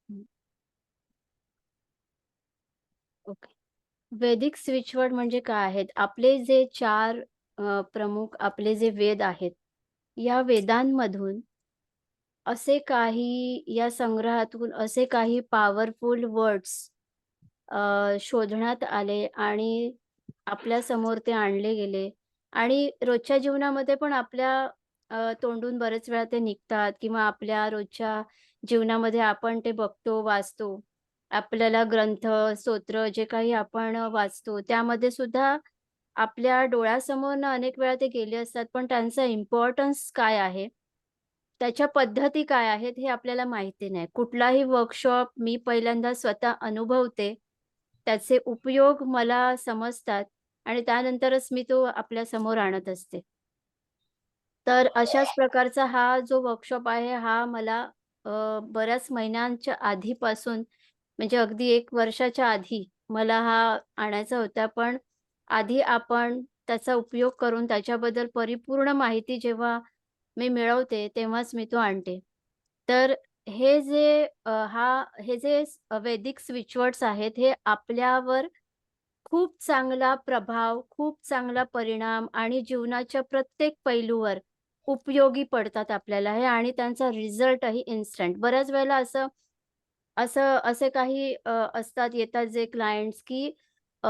हं. ओके. वैदिक स्विचवर्ड म्हणजे काय आहेत? आपले जे 4 प्रमुख आपले जे वेद आहेत, या वेदांमधून असे काही या संग्रहातून असे काही पॉवरफुल वर्ड्स शोधण्यात आले आणि आपल्यासमोर ते आणले गेले आणि रोजच्या जीवनामध्ये पण आपल्या तोंडून बरेच वेळा ते निघतात किंवा आपल्या रोजच्या जीवनामध्ये आपण ते बघतो, वाचतो. आपल्याला ग्रंथ, स्तोत्र जे काही आपण वाचतो त्यामध्ये सुद्धा आपल्या डोळ्यासमोरनं अनेक वेळा ते गेले असतात, पण त्यांचा इम्पोर्टन्स काय आहे? त्याच्या पद्धती काय आहेत? हे आपल्याला माहिती नाही. कुठलाही वर्कशॉप मी पहिल्यांदा स्वतः अनुभवते. त्याचे उपयोग मला समजतात आणि त्यानंतरच मी तो आपल्यासमोर आणत असते. तर अशाच प्रकारचा हा जो वर्कशॉप आहे, हा मला बऱ्याच महिन्यांच्या आधीपासून म्हणजे अगदी 1 वर्षाच्या आधी मला हा आणायचा होता. पण आधी आपण त्याचा उपयोग करून त्याच्याबद्दल परिपूर्ण माहिती जेव्हा मी मिळवते, तेव्हाच मी तो आणते. तर हे जे हे जे वैदिक स्विचवर्ड्स आहेत, हे आपल्यावर खूप चांगला प्रभाव, खूप चांगला परिणाम आणि जीवनाच्या प्रत्येक पैलूवर उपयोगी पडतात आपल्याला हे आणि त्यांचा रिझल्टही इन्स्टंट. बऱ्याच वेळेला असं असं असे काही असतात येतात जे क्लायंट्स, की अ,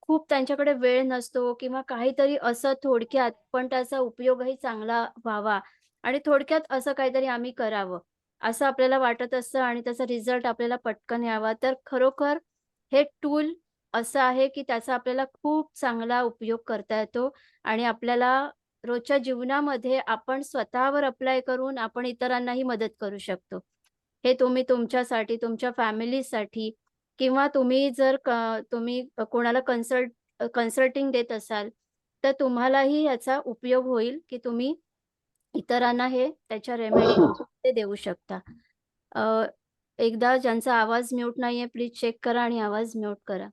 खूप त्यांच्याकडे वेळ नसतो किंवा काहीतरी असं थोडक्यात, पण त्याचा उपयोगही चांगला व्हावा आणि थोडक्यात असं काहीतरी आम्ही करावं, असं आपल्याला वाटत असतं आणि त्याचा रिझल्ट आपल्याला पटकन यावा. तर खरोखर हे टूल असं आहे, की त्याचा आपल्याला खूप चांगला उपयोग करता येतो आणि आपल्याला रोजच्या जीवनामध्ये आपण स्वतःवर अप्लाय करून आपण इतरांनाही मदत करू शकतो. हे तुम्ही तुमच्यासाठी, तुमच्या फॅमिलीसाठी किंवा तुम्ही जर तुम्ही कोणाला कन्सल्टिंग देत असाल, तर तुम्हालाही याचा उपयोग होईल, की तुम्ही इतरांना हे त्याच्या रेमेडी ते देऊ शकता. अ, एकदा ज्यांचा आवाज म्यूट नाहीये, प्लीज चेक करा आणि आवाज म्यूट करा.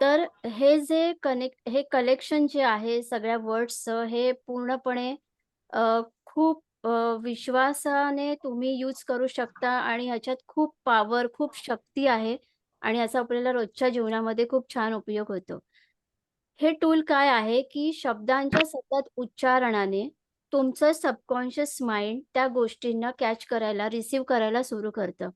तर हे कलेक्शन जे आहे सगळ्या वर्ड्सचं हे पूर्णपणे खूप विश्वासाने तुम्ही यूज करू शकता आणि ह्याच्यात खूप पॉवर, खूप शक्ती आहे आणि याचा आपल्याला रोजच्या जीवनामध्ये खूप छान उपयोग होतो. हे टूल काय आहे, की शब्दांच्या सतत उच्चारणाने तुमचं सबकॉन्शियस माइंड त्या गोष्टींना कॅच करायला, रिसीव्ह करायला सुरू करतं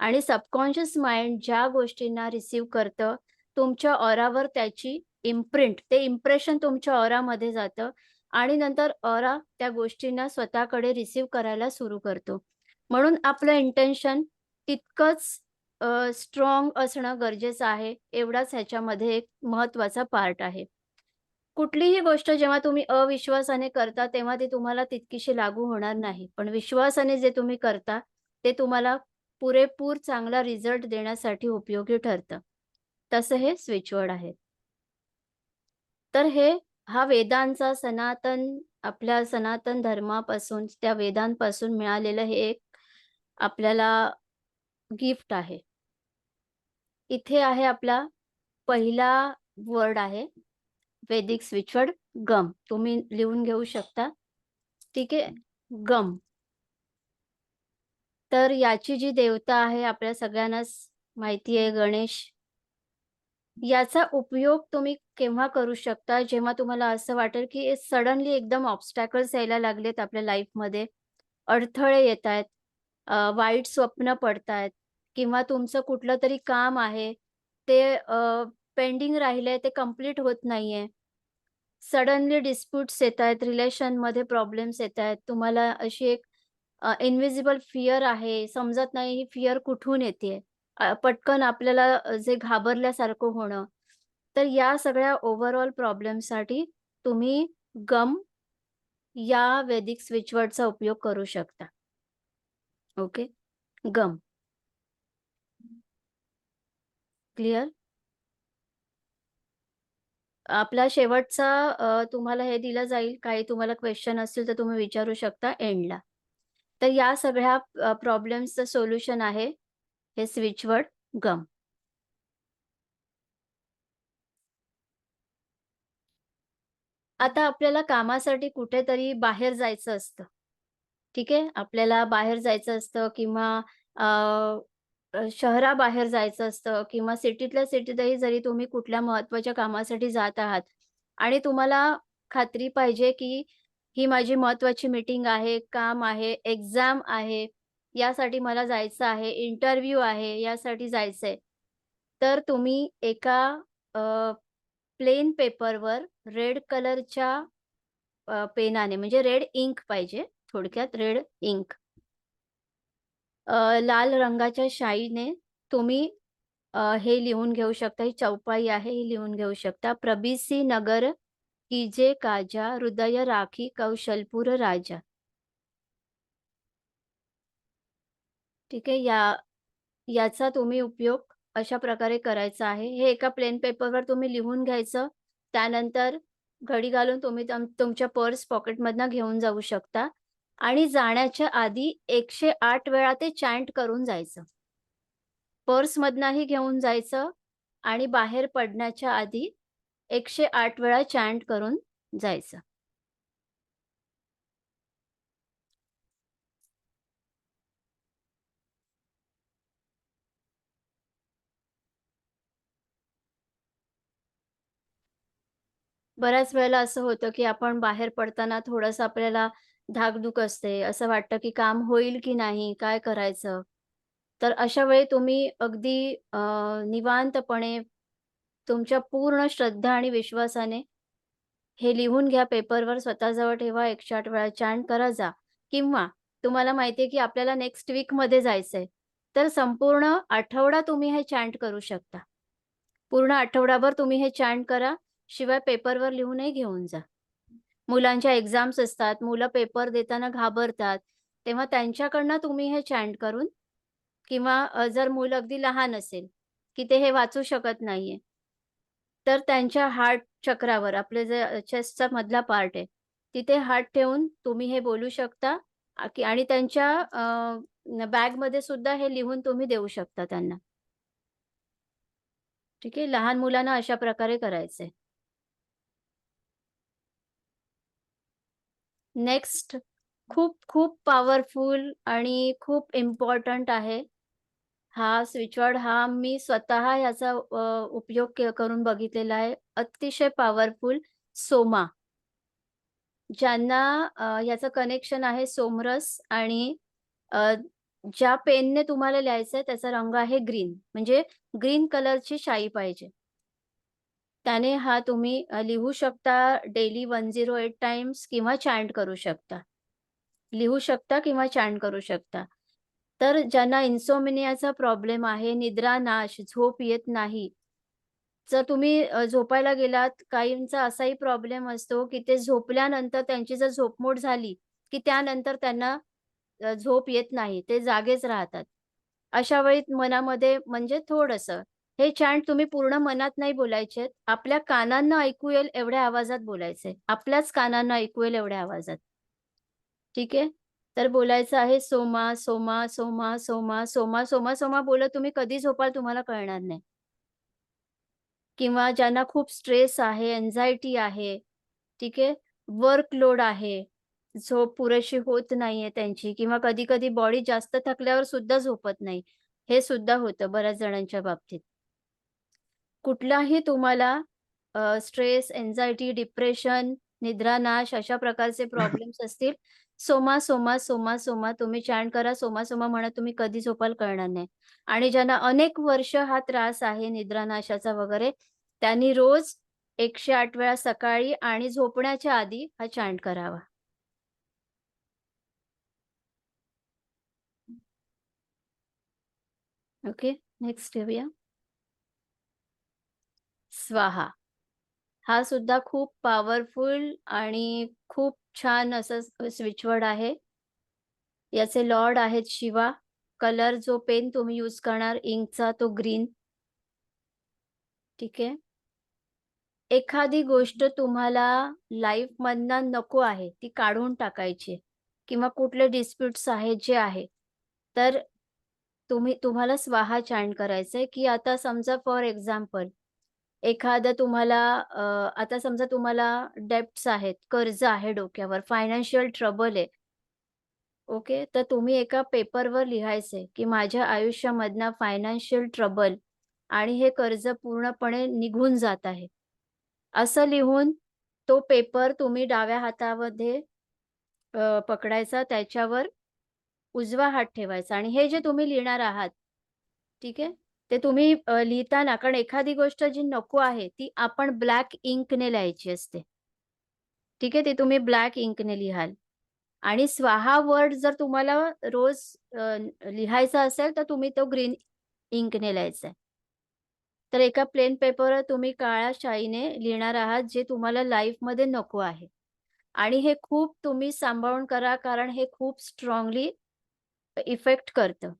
आणि सबकॉन्शियस माइंड ज्या गोष्टींना रिसीव्ह करतं, तुमच्या ऑरावर त्याची ते इम्प्रेशन तुमच्या ऑरामध्ये जातं आणि नंतर ऑरा त्या गोष्टींना स्वतःकडे रिसीव्ह करायला सुरू करतो. म्हणून आपलं इंटेन्शन तितकंच स्ट्राँग असणं गरजेचं आहे. एवढाच ह्याच्यामध्ये एक महत्त्वाचा पार्ट आहे. कुठलीही गोष्ट जेव्हा तुम्ही अविश्वासाने करता, तेव्हा ती तुम्हाला तितकीशी लागू होणार नाही. पण विश्वासाने जे तुम्ही करता, ते तुम्हाला पुरेपूर चांगला रिझल्ट देण्यासाठी उपयोगी ठरतं. तसं हे स्विचवर्ड आहे. तर हा वेदांचा आपल्या सनातन धर्मापासून, त्या वेदांपासून मिळालेलं हे एक आपल्याला गिफ्ट आहे. इथे आहे आपला पहिला वर्ड आहे वैदिक स्विचवर्ड गम. तुम्ही लिहून घेऊ शकता. ठीक आहे. गम. तर याची जी देवता आहे आपल्या सगळ्यांनाच माहिती आहे गणेश. याचा उपयोग तुम्ही केव्हा करू शकता, जेव्हा तुम्हाला असं वाटेल, की सडनली एकदम ऑब्स्टॅकल्स यायला लागलेत आपल्या लाईफमध्ये. अडथळे येतायत, वाईट स्वप्न पडतायत किंवा तुमचं कुठलं तरी काम आहे, ते पेंडिंग राहिलंय, ते कंप्लीट होत नाहीये. सडनली डिस्प्यूट्स येतायत, रिलेशनमध्ये प्रॉब्लेम्स येतायत. तुम्हाला अशी एक इन्व्हिजिबल फिअर आहे, समजत नाही ही फिअर कुठून येतेय. पटकन आपल्याला जे घाबरल्यासारखं होणं. तर या सगळ्या ओव्हरऑल प्रॉब्लेमसाठी तुम्ही गम या वैदिक स्विचवर्डचा उपयोग करू शकता. ओके. गम. क्लिअर? आपला शेवटचा तुम्हाला हे दिलं जाईल. काही तुम्हाला क्वेशन असतील तर तुम्ही विचारू शकता एंडला. तर या सगळ्या प्रॉब्लेम्सचं सोल्युशन आहे हे स्विचवर्ड गम. आता आपल्याला कामासाठी कुठेतरी बाहेर जायचं असतं. ठीक आहे. आपल्याला बाहेर जायचं असतं किंवा शहराबाहेर जायचं असतं किंवा सिटीतल्या सिटीतही जरी तुम्ही कुठल्या महत्त्वाच्या कामासाठी जात आहात आणि तुम्हाला खात्री पाहिजे, की ही माझी महत्त्वाची मीटिंग आहे, काम आहे, एक्झाम आहे, यासाठी मला जायचं आहे, इंटरव्ह्यू आहे, यासाठी जायचंय. तर तुम्ही एका प्लेन पेपरवर रेड कलरच्या पेनाने म्हणजे रेड इंक पाहिजे, थोडक्यात रेड इंक. लाल रंगाच्या शाईने तुम्ही हे लिहून घेऊ शकता. ही चौपाई आहे, ही लिहून घेऊ शकता. प्रबिसी नगर कीजे काजा, हृदय राखी कौशलपूर राजा. ठीक आहे. याचा तुम्ही उपयोग अशा प्रकारे करायचा आहे. हे एका प्लेन पेपरवर तुम्ही लिहून घ्यायचं. त्यानंतर घडी घालून तुम्ही तुमच्या पर्स पॉकेटमधनं घेऊन जाऊ शकता आणि जाण्याच्या आधी 108 वेळा ते चॅन्ट करून जायचं. पर्समधनंही घेऊन जायचं आणि बाहेर पडण्याच्या आधी 108 वेळा चॅन्ट करून जायचं. बऱ्याच वेळेला असं होतं, की आपण बाहेर पडताना थोडंसं आपल्याला धाकधूक असते. असं वाटतं, की काम होईल की नाही? काय करायचं? तर अशा वेळी तुम्ही अगदी निवांतपणे तुमच्या पूर्ण श्रद्धा आणि विश्वासाने हे लिहून घ्या पेपरवर, स्वतःजवळ ठेवा, 108 वेळा चॅन्ट करत जा किंवा तुम्हाला माहिती आहे, की आपल्याला नेक्स्ट वीकमध्ये जायचंय, तर संपूर्ण आठवडा तुम्ही हे चॅन्ट करू शकता. पूर्ण आठवडाभर तुम्ही हे चॅन्ट करा. शिवाय पेपरवर लिहूनही घेऊन जा. मुलांच्या एक्झाम्स असतात, मुलं पेपर देताना घाबरतात, तेव्हा त्यांच्याकडनं तुम्ही हे चॅन्ट करून किंवा जर मूल अगदी लहान असेल, की ते हे वाचू शकत नाहीये, तर त्यांच्या हार्ट चक्रावर आपले जे चेस्टचा मधला पार्ट आहे, तिथे हात ठेवून तुम्ही हे बोलू शकता आणि त्यांच्या बॅगमध्ये सुद्धा हे लिहून तुम्ही देऊ शकता त्यांना. ठीक आहे. लहान मुलांना अशा प्रकारे करायचंय. नेक्स्ट खूप पॉवरफुल आणि खूप इम्पोर्टंट आहे. हा स्विचवर्ड हा मी स्वतः याचा उपयोग करून बघितलेला आहे. अतिशय पॉवरफुल सोमा. ज्यांना याचं कनेक्शन आहे सोमरस आणि अ, ज्या पेनने तुम्हाला लिहायचंय त्याचा रंग आहे ग्रीन. म्हणजे ग्रीन कलरची शाई पाहिजे. त्याने हा तुम्ही लिहू शकता डेली 108 टाइम्स किंवा चॅन्ट करू शकता. लिहू शकता किंवा चॅन्ट करू शकता. तर ज्यांना इन्सोम्नियाचा प्रॉब्लेम आहे, निद्रानाश, झोप येत नाही. जर तुम्ही झोपायला गेलात, काहींचा असाही प्रॉब्लेम असतो, की ते झोपल्यानंतर त्यांची जर झोपमोड झाली, की त्यानंतर त्यांना झोप येत नाही. ते जागेच राहतात. अशा वेळी मनामध्ये म्हणजे थोडंसं हे चॅन्ट तुम्ही पूर्ण मनात नाही बोलायचेत. आपल्या कानांना ऐकू येईल एवढ्या आवाजात बोलायचंय. आपल्याच कानांना ऐकू येईल एवढ्या आवाजात. ठीक आहे? तर बोलायचं आहे सोमा, सोमा, सोमा, सोमा, सोमा, सोमा, सोमा बोलत तुम्ही कधी झोपाल तुम्हाला कळणार नाही. किंवा ज्यांना खूप स्ट्रेस आहे, अँक्झायटी आहे, ठीक आहे, वर्कलोड आहे, झोप पुरेशी होत नाहीये त्यांची किंवा कधी-कधी बॉडी जास्त थकल्यावर सुद्धा झोपत नाही. हे सुद्धा होतं बऱ्याच जणांच्या बाबतीत. कुठलाही तुम्हाला स्ट्रेस, अँक्झायटी, डिप्रेशन, निद्रानाश अशा प्रकारचे प्रॉब्लेम्स असतील, सोमा, सोमा, सोमा, सोमा तुम्ही चॅन्ट करा. सोमा, सोमा म्हणत तुम्ही कधी झोपाल कळणार नाही. आणि ज्यांना अनेक वर्ष हा त्रास आहे निद्रानाशाचा वगैरे, त्यांनी रोज 108 वेळा सकाळी आणि झोपण्याच्या आधी हा चॅन्ट करावा. ओके. नेक्स्ट घेऊया. स्वाहा. हा सुद्धा खूप पॉवरफुल आणि खूप छान असं स्विचवर्ड आहे. याचे लॉर्ड आहेत शिवा. कलर जो पेन तुम्ही यूज करणार इंकचा तो ग्रीन. ठीक आहे. एखादी गोष्ट तुम्हाला लाईफमधनं नको आहे, ती काढून टाकायची आहे किंवा कुठले डिस्प्यूट्स आहेत जे आहे. तर तुम्हाला स्वाहा चॅन्ट करायचंय, की आता समजा फॉर एक्झाम्पल एखादं तुम्हाला आता समजा तुम्हाला डेब्ट्स आहेत, कर्ज आहे डोक्यावर, फायनान्शियल ट्रबल आहे. ओके. तर तुम्ही एका पेपरवर लिहायचंय, की माझ्या आयुष्यामधनं फायनान्शियल ट्रबल आणि हे कर्ज पूर्णपणे निघून जात आहे. असं लिहून तो पेपर तुम्ही डाव्या हातामध्ये पकडायचा, त्याच्यावर उजवा हात ठेवायचा आणि हे जे तुम्ही लिहिणार आहात, ठीक आहे. ते तुम्ही लिहिताना कारण एखादी गोष्ट जी नको आहे, ती आपण ब्लॅक इंकने लिहायची असते. ठीक आहे. ते तुम्ही ब्लॅक इंकने लिहाल. आणि स्वाहा वर्ड जर तुम्हाला रोज लिहायचा असेल, तर तुम्ही तो ग्रीन इंकने लिहायचा आहे. तर एका प्लेन पेपरवर तुम्ही काळ्या शाईने लिहिणार आहात, जे तुम्हाला लाईफमध्ये नको आहे. आणि हे खूप तुम्ही सांभाळून करा, कारण हे खूप स्ट्राँगली इफेक्ट करतं.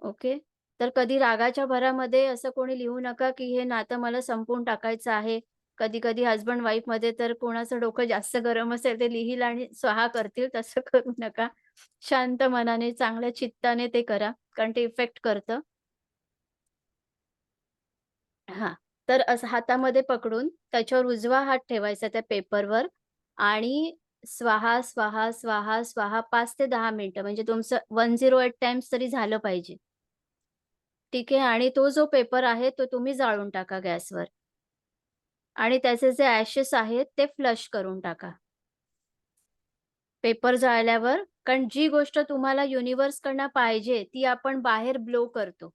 ओके. तर कधी रागाच्या भरामध्ये असं कोणी लिहू नका, की हे नातं मला संपवून टाकायचं आहे. कधी-कधी हसबंड वाईफमध्ये तर कोणाचं डोकं जास्त गरम असेल, ते लिहील आणि स्वाहा करतील. तसं करू नका. शांत मनाने, चांगल्या चित्ताने ते करा, कारण ते इफेक्ट करतं. हां. तर असं हातामध्ये पकडून त्याच्यावर उजवा हात ठेवायचा त्या पेपरवर आणि स्वाहा, स्वाहा, स्वाहा, स्वाहा 5 ते 10 मिनिटं म्हणजे तुमचं 108 टाईम्स तरी झालं पाहिजे. ठीक आहे आणि तो जो पेपर आहे तो तुम्ही जाळून टाका गॅसवर आणि त्याचे जे ॲशेस आहेत ते फ्लश करून टाका. पेपर जाळल्यावर कारण जी गोष्ट तुम्हाला युनिव्हर्सकडनं पाहिजे ती आपण बाहेर ब्लो करतो.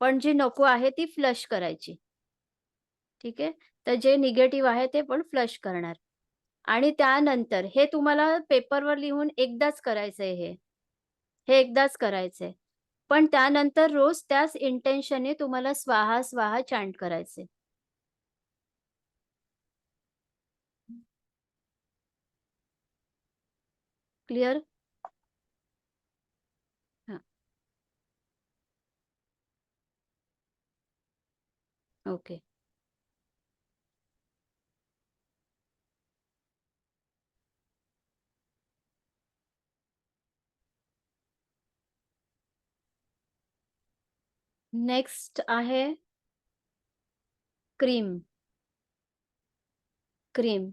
पण जी नको आहे ती फ्लश करायची. ठीक आहे. तर जे निगेटिव्ह आहे ते पण फ्लश करणार आणि त्यानंतर हे तुम्हाला पेपरवर लिहून एकदाच करायचंय हे. हे एकदाच करायचंय. पण त्यानंतर रोज त्याच इंटेन्शनने तुम्हाला स्वाहा, स्वाहा चॅन्ट करायचंय. क्लिअर? हां. ओके. नेक्स्ट आहे क्रीम. क्रीम.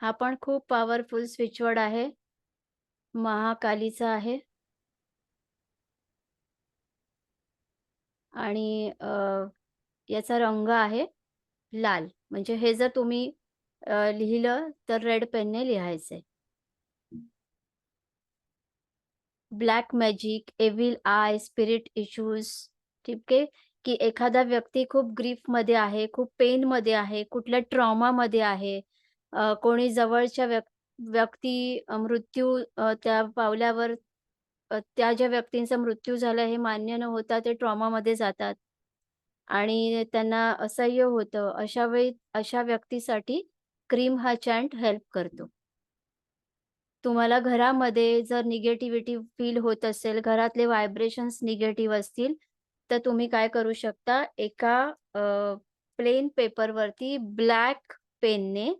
हा पण खूप पॉवरफुल स्विच वर्ड आहे. महाकालीचा आहे आणि याचा रंग आहे लाल. म्हणजे हे जर तुम्ही लिहिलं तर रेड पेनने लिहायचंय. Black magic, Evil I, spirit issues, ठीक आहे. की एखादा व्यक्ती खूप ग्रीफमध्ये आहे, खूप पेनमध्ये आहे, कुठल्या ट्रॉमामध्ये आहे. कोणी जवळच्या व्यक्ती मृत्यू त्या पावल्यावर त्या ज्या व्यक्तींचा मृत्यू झाला हे मान्य न होता ते ट्रॉमामध्ये जातात आणि त्यांना असह्य होतं. अशा वेळी अशा व्यक्तीसाठी क्रीम हा चॅन्ट हेल्प करतो. तुम्हाला घरामध्ये जर निगेटिव्हिटी फील होत असेल, घरातले व्हायब्रेशन्स निगेटिव्ह असतील, तर तुम्ही काय करू शकता, एका प्लेन पेपरवरती ब्लॅक पेनने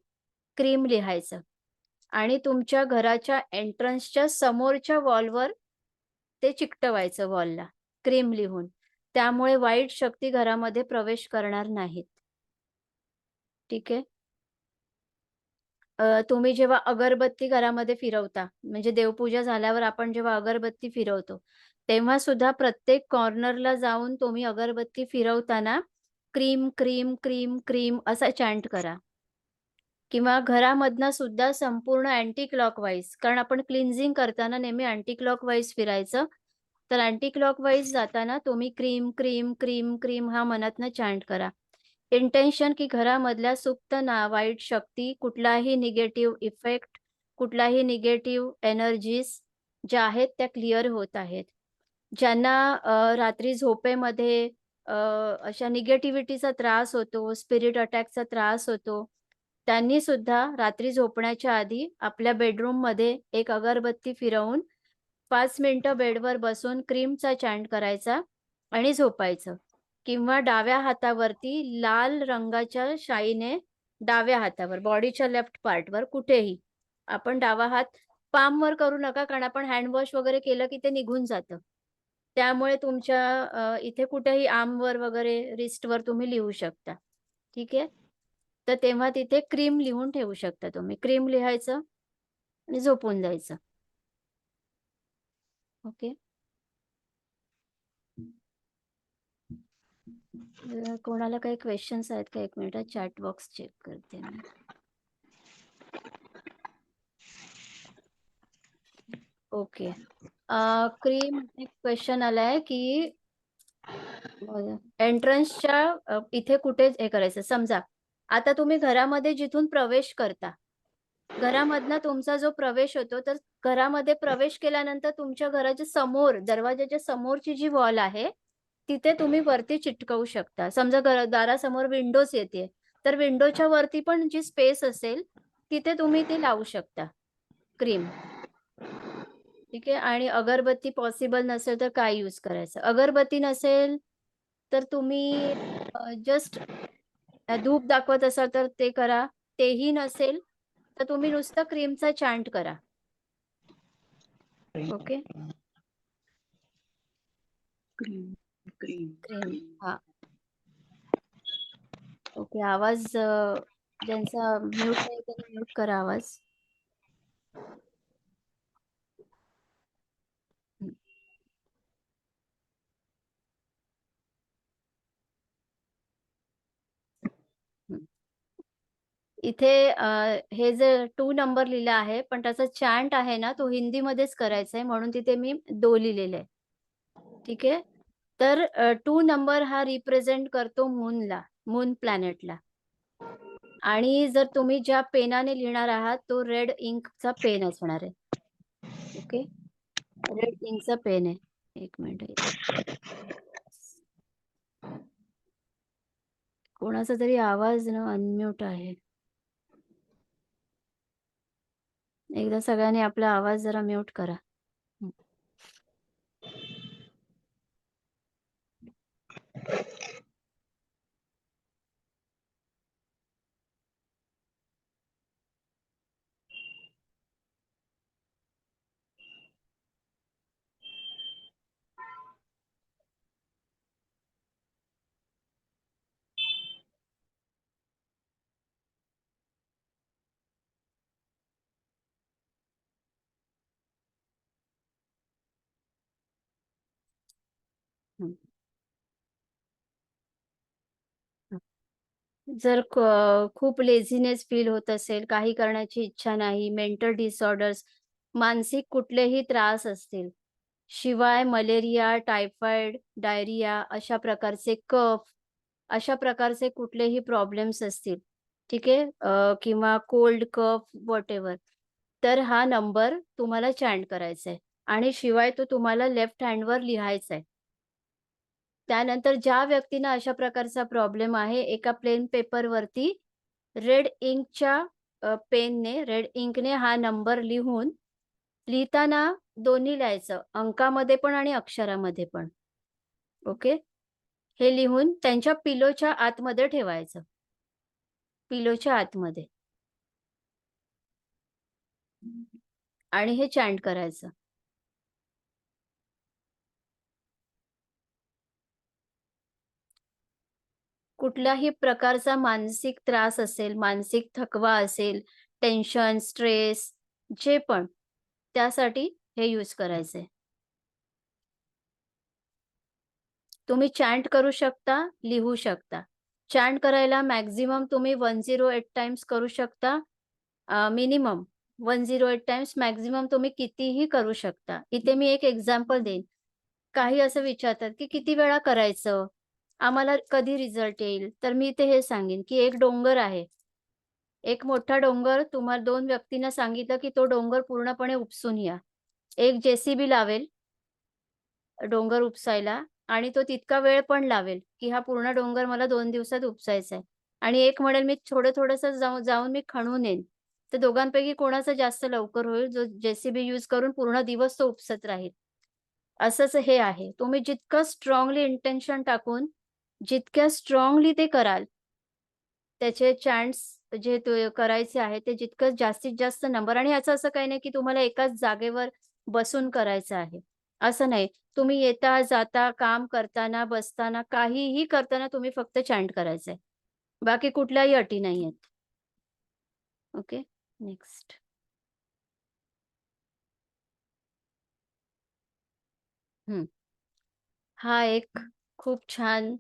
क्रीम लिहायचं आणि तुमच्या घराच्या एंट्रन्सच्या समोरच्या वॉलवर ते चिकटवायचं वॉलला, क्रीम लिहून. त्यामुळे वाईट शक्ती घरामध्ये प्रवेश करणार नाहीत. ठीक आहे. तुम्ही जेव्हा अगरबत्ती घरामध्ये फिरवता, म्हणजे देवपूजा झाल्यावर आपण जेव्हा अगरबत्ती फिरवतो, तेव्हा सुद्धा प्रत्येक कॉर्नरला जाऊन तुम्ही अगरबत्ती फिरवताना क्रीम, क्रीम, क्रीम, क्रीम असा चॅन्ट करा. किंवा घरामधनं सुद्धा संपूर्ण अँटी क्लॉकवाईज कारण आपण क्लिन्झिंग करताना नेहमी अँटी क्लॉकवाईज फिरायचं. तर अँटी क्लॉकवाईज जाताना तुम्ही क्रीम, क्रीम, क्रीम, क्रीम हा मनातनं चॅन्ट करा. इंटेन्शन की घरामधल्या सुप्त वाईट शक्ती, कुठलाही निगेटिव्ह इफेक्ट, कुठलाही निगेटिव्ह एनर्जीज ज्या आहेत त्या क्लिअर होत आहेत. ज्यांना रात्री झोपेमध्ये अशा निगेटिव्हिटीचा त्रास होतो, स्पिरिट अटॅकचा त्रास होतो, त्यांनी सुद्धा रात्री झोपण्याच्या आधी आपल्या बेडरूममध्ये एक अगरबत्ती फिरवून 5 मिनिटं बेडवर बसून क्रीमचा चॅन्ट करायचा आणि झोपायचं. किंवा डाव्या हातावरती लाल रंगाच्या शाईने डाव्या हातावर, बॉडीच्या लेफ्ट पार्टवर कुठेही आपण डावा हात पामवर करू नका, कारण आपण हँड वॉश वगैरे केलं की ते निघून जातं. त्यामुळे तुमच्या इथे कुठेही आर्मवर वगैरे रिस्टवर तुम्ही लिहू शकता. ठीक आहे. तर तेव्हा तिथे क्रीम लिहून ठेवू शकता तुम्ही. क्रीम लिहायचं आणि झोपून जायचं. ओके. कोणाला काही क्वेश्चन्स आहेत का? 1 मिनिट चॅट बॉक्स चेक करते मी. ओके. क्रीम एक क्वेश्चन आलाय की एंट्रन्सच्या इथे कुठे हे करायचं? समजा आता तुम्ही घरामध्ये जिथून प्रवेश करता, घरामधनं तुमचा जो प्रवेश होतो, तर घरामध्ये प्रवेश केल्यानंतर तुमच्या घराच्या समोर, दरवाजाच्या समोरची जी वॉल आहे, तिथे तुम्ही वरती चिटकवू शकता. समजा दारासमोर विंडोज येते, तर विंडोच्या वरती पण जी स्पेस असेल, तिथे तुम्ही ते लावू शकता क्रीम. ठीक आहे. आणि अगरबत्ती पॉसिबल नसेल तर काय यूज करायचं? अगरबत्ती नसेल, तर तुम्ही जस्ट धूप दाखवत असाल तर ते करा. तेही नसेल, तर तुम्ही नुसतं क्रीमचा चॅन्ट करा. ओके. Cream cream cream. हां. ओके. आवाज ज्यांचा म्यूट आहे त्यांनी म्यूट करा आवाज. हं, हं. इथे हे जे 2 नंबर लिहिला आहे, पण त्याचा चॅन्ट आहे ना, तो हिंदीमध्येच करायचा आहे, म्हणून तिथे मी 2 लिहिलेलं आहे. ठीक आहे. तर 2 नंबर हा रिप्रेझेंट करतो मूनला, मून प्लॅनेटला. आणि जर तुम्ही ज्या पेनाने लिहिणार आहात, तो रेड इंकचा पेन असणार आहे. ओके. रेड इंकचा पेन आहे. 1 मिनिट. कोणाचा तरी आवाज ना अनम्यूट आहे. एकदा सगळ्यांनी आपला आवाज जरा म्यूट करा. हं, हं. जर खूप लेझीनेस फील होत असेल, काही करण्याची इच्छा नाही, मेंटल डिसऑर्डर्स, मानसिक कुठलेही त्रास असतील, शिवाय मलेरिया, टायफॉइड, डायरिया अशा प्रकारचे कफ, अशा प्रकारचे कुठलेही प्रॉब्लेम्स असतील, ठीक आहे? किंवा कोल्ड, कफ, व्हॉटएव्हर. तर हा नंबर तुम्हाला चॅन्ट करायचा आहे आणि शिवाय तो तुम्हाला लेफ्ट हँडवर लिहायचा आहे. त्यानंतर ज्या व्यक्तींना अशा प्रकारचा प्रॉब्लेम आहे, एका प्लेन पेपरवरती रेड इंकच्या पेनने, रेड इंकने हा नंबर लिहून, लिहिताना दोन्ही लिहायचं, अंकामध्ये पण आणि अक्षरामध्ये पण. ओके. हे लिहून त्यांच्या पिलोच्या आतमध्ये ठेवायचं. पिलोच्या आतमध्ये आणि हे चॅन्ट करायचं. कुठल्याही प्रकारचा मानसिक त्रास असेल, मानसिक थकवा असेल, टेन्शन, स्ट्रेस जे पण, त्यासाठी हे यूज करायचंय. तुम्ही चॅन्ट करू शकता, लिहू शकता. चॅन्ट करायला मॅक्सिमम तुम्ही 108 टाइम्स करू शकता. मिनिमम 108 टाइम्स, मॅक्सिमम तुम्ही कितीही करू शकता. इथे मी एक एक्झाम्पल देईन. काही असं विचारतात, की किती वेळा करायचं? आम्हाला कधी रिझल्ट येईल? तर मी इथे हे सांगेन, की एक डोंगर आहे. एक मोठा डोंगर तुम्हाला 2 व्यक्तींना सांगितलं, की तो डोंगर पूर्णपणे उपसून या. एक जे लावेल डोंगर उपसायला आणि तो तितका वेळ पण लावेल, की हा पूर्ण डोंगर मला 2 दिवसात उपसायचा आहे. आणि एक म्हणेल, "मी थोडं-थोडंसं जाऊन मी खणून येईन." तर दोघांपैकी कोणाचं जास्त लवकर होईल, जो जे यूज करून पूर्ण दिवस तो उपसत राहील. असंच हे आहे. तुम्ही जितकं स्ट्राँगली इंटेन्शन टाकून, जितक्या स्ट्राँगली ते कराल, त्याचे चान्स जे करायचे आहे, ते जितकं जास्तीत जास्त नंबर. आणि ह्याचं असं काही नाही, की तुम्हाला एकाच जागेवर बसून करायचं आहे. असं नाही. तुम्ही येता, जाता, काम करताना, बसताना, काहीही करताना तुम्ही फक्त चॅन्ट करायचंय. बाकी कुठल्याही अटी नाहीयेत. ओके. नेक्स्ट. हं. हा एक खूप छान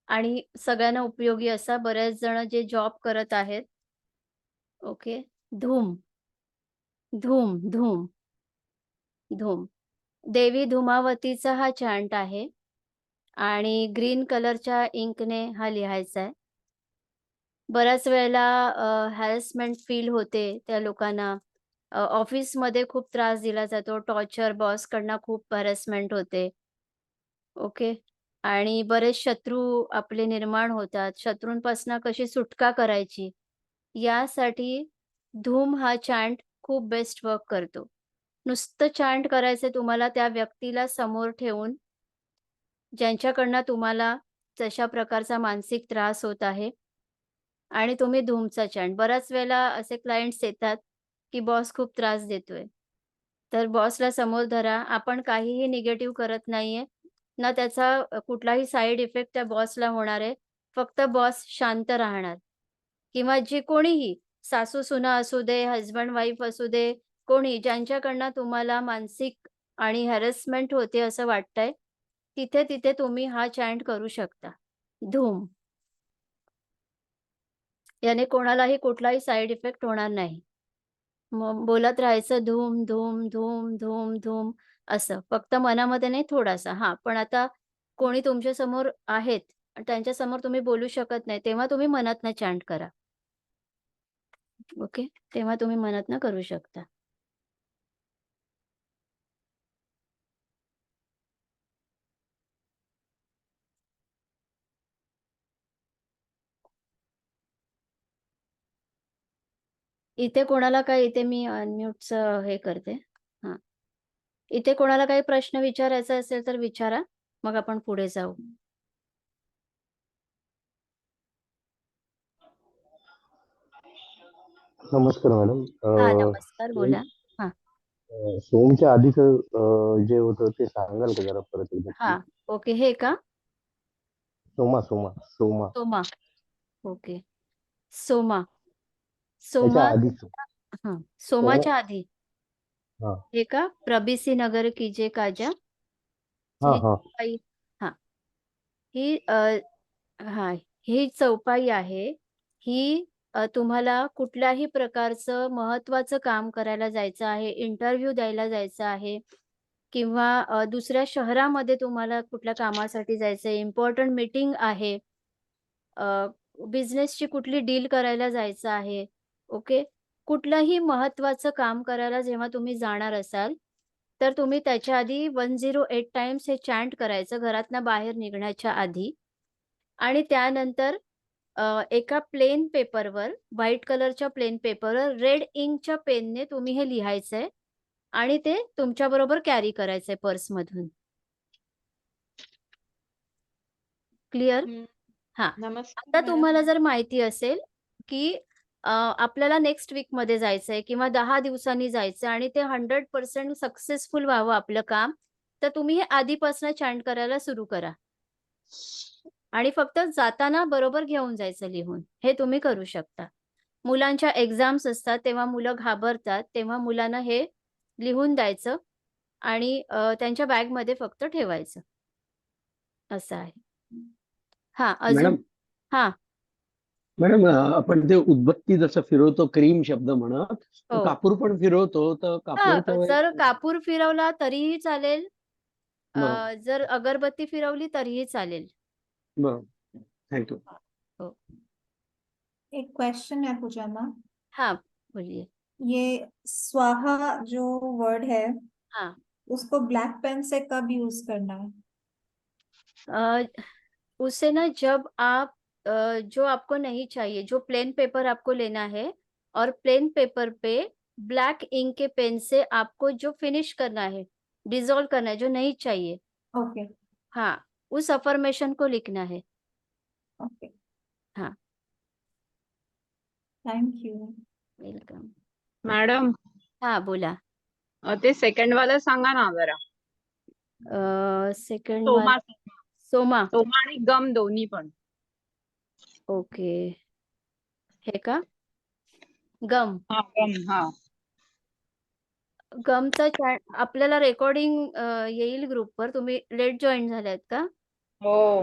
आणि सगळ्यांना उपयोगी असा बरेच जण जे जॉब करत आहेत. ओके. धूम, धूम, धूम, धूम. देवी धूमावतीचा हा चॅन्ट आहे आणि ग्रीन कलरच्या इंकने हा लिहायचा आहे. बऱ्याच वेळेला हॅरेसमेंट फील होते त्या लोकांना. ऑफिसमध्ये खूप त्रास दिला जातो. टॉर्चर बॉसकडनं खूप हॅरेसमेंट होते. ओके. आणि बरेच शत्रू आपले निर्माण होतात. शत्रूंपासून कशी सुटका करायची, यासाठी धूम हा चॅन्ट खूप बेस्ट वर्क करतो. नुसतं चॅन्ट करायचं तुम्हाला त्या व्यक्तीला समोर ठेवून, ज्यांच्याकडनं तुम्हाला तशा प्रकारचा मानसिक त्रास होत आहे आणि तुम्ही धूमचा चॅन्ट. बऱ्याच वेळेला असे क्लायंट्स येतात, की बॉस खूप त्रास देतोय. तर बॉसला समोर धरा. आपण काहीही निगेटिव्ह करत नाहीये. ना त्याचा कुठलाही साइड इफेक्ट त्या बॉसला होणार आहे. फक्त बॉस शांत राहणार किंवा जे कोणीही सासू-सुना असू दे, हसबंड-वाईफ असू दे, कोणी ज्यांच्याकडनं तुम्हाला मानसिक आणि हॅरेसमेंट होते असं वाटतंय, तिथे-तिथे तुम्ही हा चॅन्ट करू शकता. धूम. याने कोणालाही कुठलाही साइड इफेक्ट होणार नाही. मग बोलत राहायचं धूम, धूम, धूम, धूम, धूम असं. फक्त मनामध्ये नाही थोडासा. हां, पण आता कोणी तुमच्यासमोर आहेत आणि त्यांच्यासमोर तुम्ही बोलू शकत नाही, तेव्हा तुम्ही मनातनं चॅन्ट करा. ओके. तेव्हा तुम्ही मनातनं करू शकता. इथे कोणाला काही इथे मी अनम्यूटचं हे करते. हां. इथे कोणाला काही प्रश्न विचारायचा असेल तर विचारा. मग आपण पुढे जाऊ. नमस्कार मॅडम. हां, नमस्कार सोम बोला. हां, सोमच्या आधीचं जे होतं ते सांगाल का जरा परत एकदा हां. प्लीज? ओके. हे का? सोमा. सोमा. ओके. सोमा. त्याच्या सोमा आधीचं. हां. सोम सोमाच्या आधी हां. हे का? प्रबिसी नगर कीजे काजा. हां, ही हां. चौपाई हां. ही हां. ही चौपाई आहे. ही तुम्हाला कुठल्याही प्रकारचं महत्त्वाचं काम करायला जायचं आहे, इंटरव्ह्यू द्यायला जायचं आहे किंवा दुसऱ्या शहरामध्ये तुम्हाला कुठल्या कामासाठी जायचं आहे, इम्पोर्टंट मीटिंग आहे. बिझनेसची कुठली डील करायला जायचं आहे. ओके. कुठलंही महत्त्वाचं काम करायला जेव्हा तुम्ही जाणार असाल, तर तुम्ही त्याच्या आधी 108 टाइम्स हे चॅन्ट करायचं घरातनं बाहेर निघण्याच्या आधी आणि त्यानंतर एका प्लेन पेपरवर, व्हाईट कलरच्या प्लेन पेपरवर रेड इंकच्या पेनने तुम्ही हे लिहायचंय आणि ते तुमच्याबरोबर कॅरी करायचंय पर्समधून. क्लिअर? हं. हां. नमस्कार आता मॅडम. तुम्हाला जर माहिती असेल, की आपल्याला नेक्स्ट वीकमध्ये जायचंय किंवा 10 दिवसांनी जायचं आणि ते 100% सक्सेसफुल व्हावं आपलं काम, तर तुम्ही हे आधीपासून चॅन्ट करायला सुरू करा. आणि फक्त जाताना बरोबर घेऊन जायचं लिहून. हे तुम्ही करू शकता. मुलांच्या एक्झाम्स असतात, तेव्हा मुलं घाबरतात, तेव्हा मुलांना हे लिहून द्यायचं आणि त्यांच्या बॅगमध्ये फक्त ठेवायचं. असं आहे. हां, अजून मॅडम हां. मॅडम आपण ते उदबत्ती जसं फिरवतो क्रीम शब्द म्हणत, तर हो. कापूर पण फिरवतो, तर कापूरच्या जर वेळेस कापूर फिरवला तरीही चालेल. बरोबर, जर अगरबत्ती फिरवली तरीही चालेल. बरोबर. थँक हो. एक क्वेश्चन है पूजा मैम। हां, बोलिए. ये स्वाहा जो वर्ड है हां. उसको ब्लैक पेन से कब यूज करना है? अ, उसे ना जब आप जो आपको नहीं चाहिए, जो प्लेन पेपर आपको लेना है और प्लेन पेपर पे ब्लैक इंक के पेन से आपको जो फिनिश करना है, डिसॉल्व करना है, जो नहीं चाहिए, ओके हाँ, उस अफ़र्मेशन को लिखना है। ओके हाँ, थैंक यू। वेलकम। मॅडम, हाँ, बोला। ते सेकंड वाला सांगा ना जरा. सेकंड वन सोमा सोमा, सोमा आणि गम दोन्ही पण. ओके. हे का? गम, हां, गम. हां. गमचा चॅट आपल्याला रेकॉर्डिंग येईल ग्रुपवर. तुम्ही लेट जॉईन झाल्यात का? हो.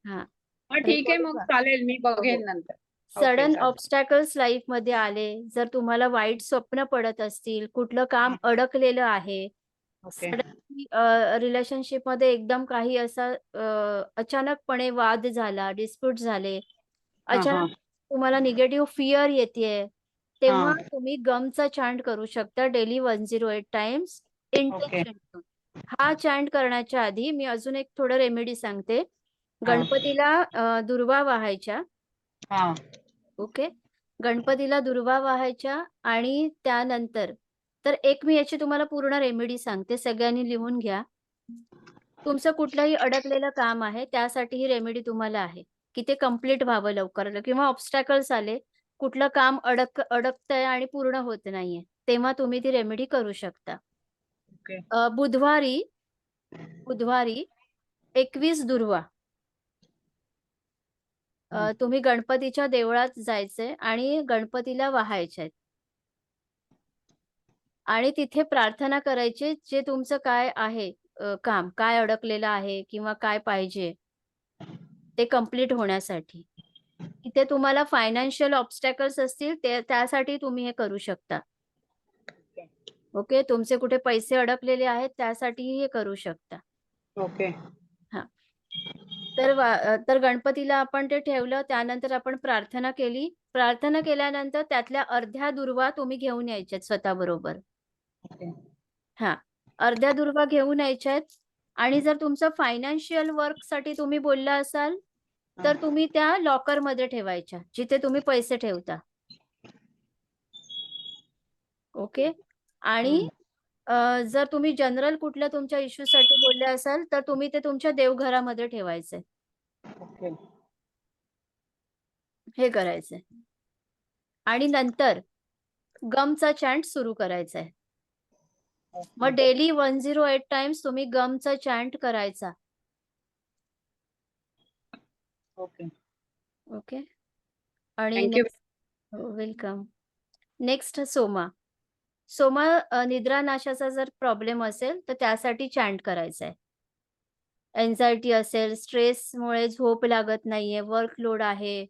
हा. हा ठीक आहे, मग चालेल, मी बघेन नंतर. ओके, सडन चालेल. ऑब्स्टॅकल्स लाईफ मध्ये आले, जर तुम्हाला वाईट स्वप्न पडत असतील, कुठलं काम अडकलेलं आहे, ओके. रिलेशनशिप मध्ये एकदम काही असा अचानकपणे वाद झाला, डिस्प्यूट झाले, हा, अचानक तुम्हाला निगेटिव्ह फिअर येते, तेव्हा हा. तुम्ही गमचा चॅन्ट करू शकता डेली 108 टाइम्स इंटेन्शन. हा चॅन्ट करण्याच्या आधी मी अजून एक थोडं रेमेडी सांगते. गणपतीला दुर्वा वाहायच्या. हा. ओके. गणपतीला दुर्वा वाहायच्या आणि त्यानंतर तर एक मी याची तुम्हाला पूर्ण रेमेडी सांगते, सगळ्यांनी लिहून घ्या. तुमचं कुठलंही अडकलेलं काम आहे, त्यासाठी ही रेमेडी तुम्हाला आहे, की ते कंप्लीट व्हावं लवकर किंवा ऑब्स्टॅकल्स आले, कुठलं काम अडकतंय आणि पूर्ण होत नाहीये, तेव्हा तुम्ही ती रेमेडी करू शकता. ओके. बुधवारी 21 दुर्वा तुम्ही गणपतीच्या देवळात जायचंय आणि गणपतीला वाहायचे आणि तिथे प्रार्थना करायची, जे तुमचं काय आहे काम, काय अडकलेलं आहे किंवा काय पाहिजे ते कंप्लीट होण्यासाठी. तिथे तुम्हाला फायनान्शियल ऑब्स्टॅकल्स असतील, त्यासाठी तुम्ही हे करू शकता. ओके. तुमचे कुठे पैसे अडकलेले आहेत, त्यासाठीही हे करू शकता. ओके. हां. तर गणपतीला आपण ते ठेवलं, त्यानंतर आपण प्रार्थना केली. प्रार्थना केल्यानंतर त्यातल्या अर्ध्या दुर्वा तुम्ही घेऊन यायच्यात स्वतःबरोबर. ओके. हां. अर्ध्या दुर्वा घेऊन यायच्यात आणि जर तुमचं फायनान्शियल वर्कसाठी तुम्ही बोलला असाल, तर तुम्ही त्या लॉकरमध्ये ठेवायच्या, जिथे तुम्ही पैसे ठेवता. ओके. आणि जर तुम्ही जनरल कुठल्या तुमच्या इश्यूसाठी बोलले असाल, तर तुम्ही ते तुमच्या देवघरामध्ये ठेवायचे. ओके. हे करायचंय. आणि नंतर गमचा चॅन्ट सुरू करायचा आहे. मग डेली 108 टाइम्स तुम्ही गमचा चॅन्ट करायचा. ओके. ओके. आणि थँक्यू. वेलकम. नेक्स्ट सोमा. निद्रानाशाचा जर प्रॉब्लेम असेल, तर त्यासाठी चॅन्ट करायचा आहे. एन्झायटी असेल, स्ट्रेसमुळे झोप लागत नाहीये, वर्कलोड आहे,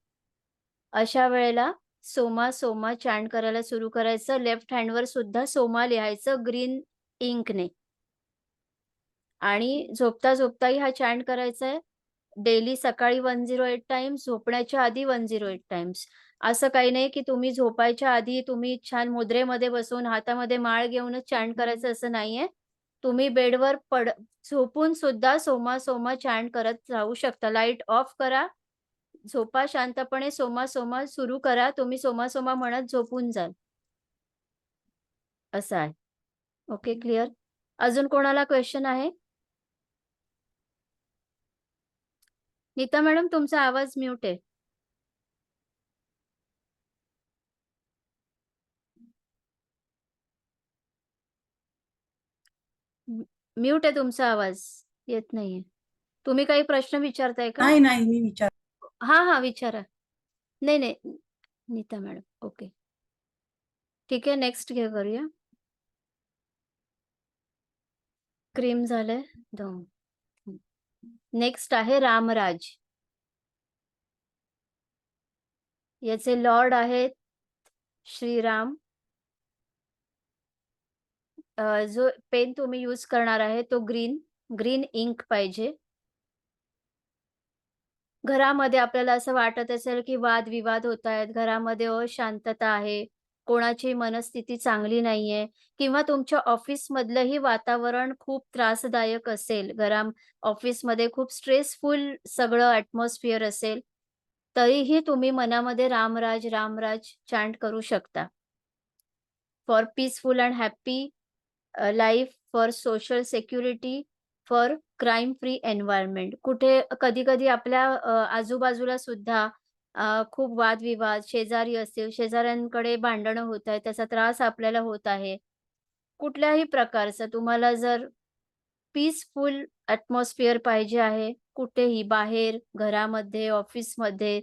अशा वेळेला सोमा सोमा चॅन्ट करायला सुरू करायचं. लेफ्ट हँडवर सुद्धा सोमा लिहायचं ग्रीन इंकने. आणि झोपता झोपताही हा चॅन्ट करायचा आहे. डेली सकाळी 108 टाइम्स, झोपण्याच्या आधी 108 टाइम्स. असं काही नाही की तुम्ही झोपायच्या आधी तुम्ही छान मुद्रेमध्ये बसून हातामध्ये माळ घेऊनच चॅन्ट करायचं असं नाहीये. तुम्ही बेडवर झोपून सुद्धा सोमा सोमा चॅन्ट करत राहू शकता. लाईट ऑफ करा, झोपा शांतपणे, सोमा सोमा सुरू करा. तुम्ही सोमा सोमा म्हणत झोपून जाल. असं आहे. Okay, clear. अजून कोणाला क्वेश्चन आहे? नीता मॅडम, तुमचा आवाज म्यूट आहे. म्यूट आहे तुमचा आवाज, येत नाहीये. तुम्ही काही प्रश्न विचारताय का? नाही मी विचार. हा विचारा. नाही नीता मॅडम. ओके, ठीक आहे. नेक्स्ट करूया. क्रीम झालंय. नेक्स्ट आहे रामराज. याचे लॉर्ड आहेत श्रीराम. जो पेन तुम्ही यूज करणार आहे तो ग्रीन इंक पाहिजे. घरामध्ये आपल्याला असं वाटत असेल की वादविवाद होत आहेत, घरामध्ये अशांतता आहे, कोणाची मनस्थिती चांगली नाहीये किंवा तुमच्या ऑफिसमधलंही वातावरण खूप त्रासदायक असेल, ऑफिसमध्ये खूप स्ट्रेसफुल सगळं ॲटमॉस्फिअर असेल, तरीही तुम्ही मनामध्ये रामराज रामराज चॅन्ट करू शकता. For peaceful and happy life, for social security, for crime free environment. कुठे कधी-कधी आपल्या आजूबाजूला सुद्धा खूप वादविवाद, शेजारी असतील, शेजाऱ्यांकडे भांडणं होत आहेत, त्याचा त्रास आपल्याला होत आहे. कुठल्याही प्रकारचं तुम्हाला जर पीसफुल ॲटमॉस्फिअर पाहिजे आहे, कुठेही बाहेर, घरामध्ये, ऑफिसमध्ये,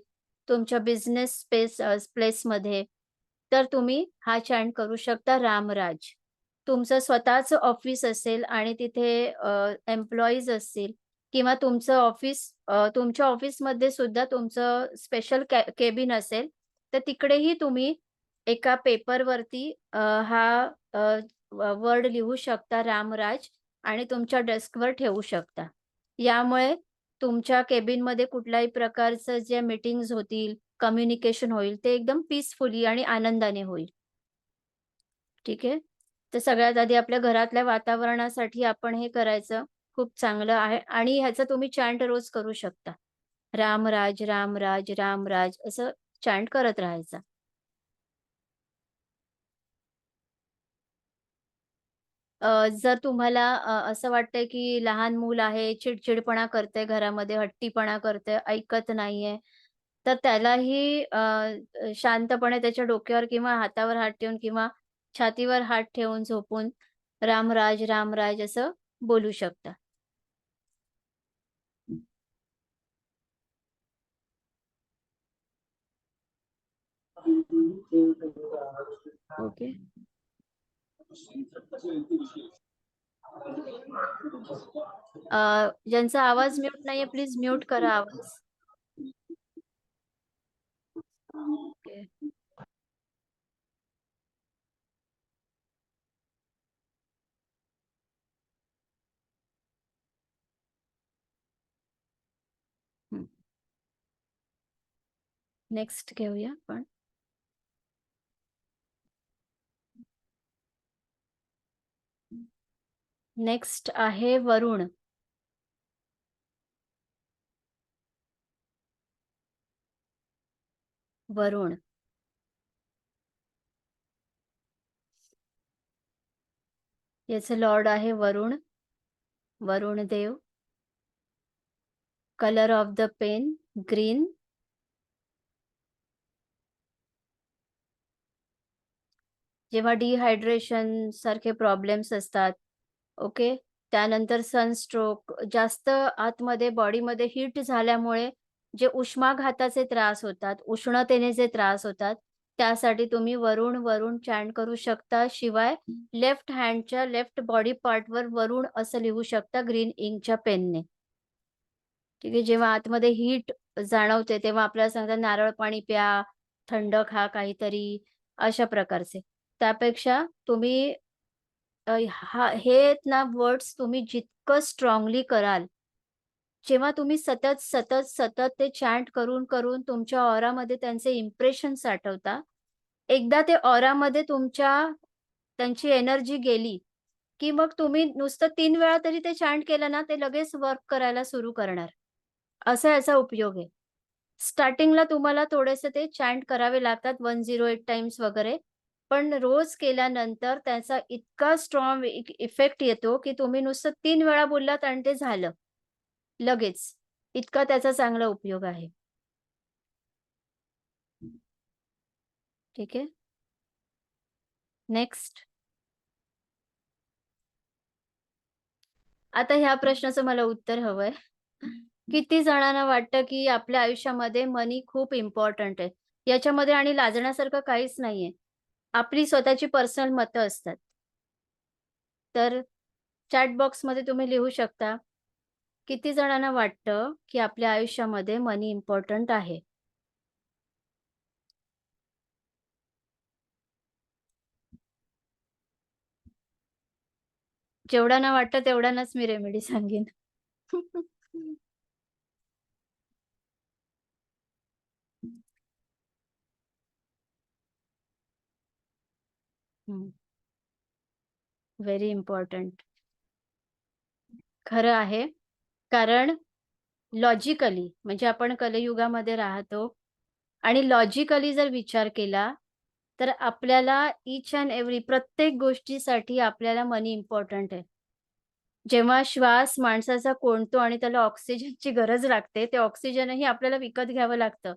तुमच्या बिझनेस प्लेसमध्ये, तर तुम्ही हा चॅन्ट करू शकता रामराज. तुमचं स्वतःचं ऑफिस असेल आणि तिथे एम्प्लॉईज असतील किंवा तुमचं ऑफिस तुमच्या ऑफिसमध्ये सुद्धा तुमचं स्पेशल केबिन असेल, तर तिकडेही तुम्ही एका पेपरवरती हा वर्ड लिहू शकता रामराज आणि तुमच्या डेस्कवर ठेवू शकता. यामुळे तुमच्या केबिनमध्ये कुठल्याही प्रकारचं जे मीटिंग्ज होतील, कम्युनिकेशन होईल, ते एकदम पीसफुली आणि आनंदाने होईल. ठीक आहे. तर सगळ्यात आधी आपल्या घरातल्या वातावरणासाठी आपण हे करायचं खूप चांगलं आहे आणि ह्याचा तुम्ही चॅन्ट रोज करू शकता. रामराज, रामराज, रामराज असं चॅन्ट करत राहायचं. जर तुम्हाला असं वाटतंय की लहान मूल आहे, चिडचिडपणा करतंय घरामध्ये, हट्टीपणा करतंय, ऐकत नाहीये, तर त्यालाही शांतपणे त्याच्या डोक्यावर किंवा हातावर हात ठेवून किंवा छातीवर हात ठेवून झोपून रामराज, रामराज असं बोलू शकता. ओके. ज्यांचा आवाज म्यूट नाहीये प्लीज म्यूट करा आवाज. ओके. नेक्स्ट घेऊया आपण. नेक्स्ट आहे वरुण. वरुण. याचे लॉर्ड आहे Varun. Varun Dev. Colour of the pen green. जेव्हा डिहायड्रेशन सारखे प्रॉब्लेम्स असतात, ओके, त्यानंतर सनस्ट्रोक, जास्त आतमध्ये बॉडीमध्ये हीट झाल्यामुळे जे उष्माघाताचे त्रास होतात, उष्णतेने जे त्रास होतात, त्यासाठी तुम्ही वरुण वरुण चॅन्ट करू शकता. शिवाय लेफ्ट हँडच्या लेफ्ट बॉडी पार्टवर वरुण असं लिहू शकता ग्रीन इंकच्या पेनने. ठीक आहे. जेव्हा आतमध्ये हीट जाणवते तेव्हा आपल्याला सांगतात नारळ पाणी प्या, थंड खा काहीतरी, अशा प्रकारचे. त्यापेक्षा तुम्ही हे आहेत ना वर्ड्स तुम्ही जितकं स्ट्राँगली कराल, जेव्हा तुम्ही सतत, सतत, सतत ते चॅन्ट करून, करून तुमच्या ऑरामध्ये त्यांचे इम्प्रेशन साठवता. एकदा ते ऑरामध्ये तुमच्या त्यांची एनर्जी गेली, की मग तुम्ही नुसतं 3 वेळा तरी ते चॅन्ट केलं ना, ते लगेच वर्क करायला सुरू करणार. असा याचा उपयोग आहे. स्टार्टिंगला तुम्हाला थोडेसे ते चॅन्ट करावे लागतात 108 टाइम्स वगैरे. पण रोज केल्यानंतर त्याचा इतका स्ट्राँग इफेक्ट येतो, की तुम्ही नुसतं 3 वेळा बोललात आणि ते झालं. लगेच. इतका त्याचा चांगला उपयोग आहे. ठीक आहे. नेक्स्ट. आता ह्या प्रश्नाचं मला उत्तर हवंय. किती जणांना वाटतं, की आपल्या आयुष्यामध्ये मनी खूप इम्पोर्टंट आहे. याच्यामध्ये आणि लाजण्यासारखं काहीच नाहीये. आपली स्वतःची पर्सनल मतं असतात. तर चॅट बॉक्समध्ये तुम्ही लिहू शकता, किती जणांना वाटतं, की आपल्या आयुष्यामध्ये मनी इम्पोर्टंट आहे? जेवढ्यांना वाटतं तेवढ्यांनाच मी रेमेडी सांगेन. Very important. खरं आहे. कारण लॉजिकली म्हणजे आपण कलियुगामध्ये राहतो आणि लॉजिकली जर विचार केला, तर आपल्याला ईच अँड एव्हरी प्रत्येक गोष्टीसाठी आपल्याला मनी इम्पोर्टंट आहे. जेव्हा श्वास माणसाचा कोंडतो आणि त्याला ऑक्सिजनची गरज लागते, ते ऑक्सिजनही आपल्याला विकत घ्यावं लागतं,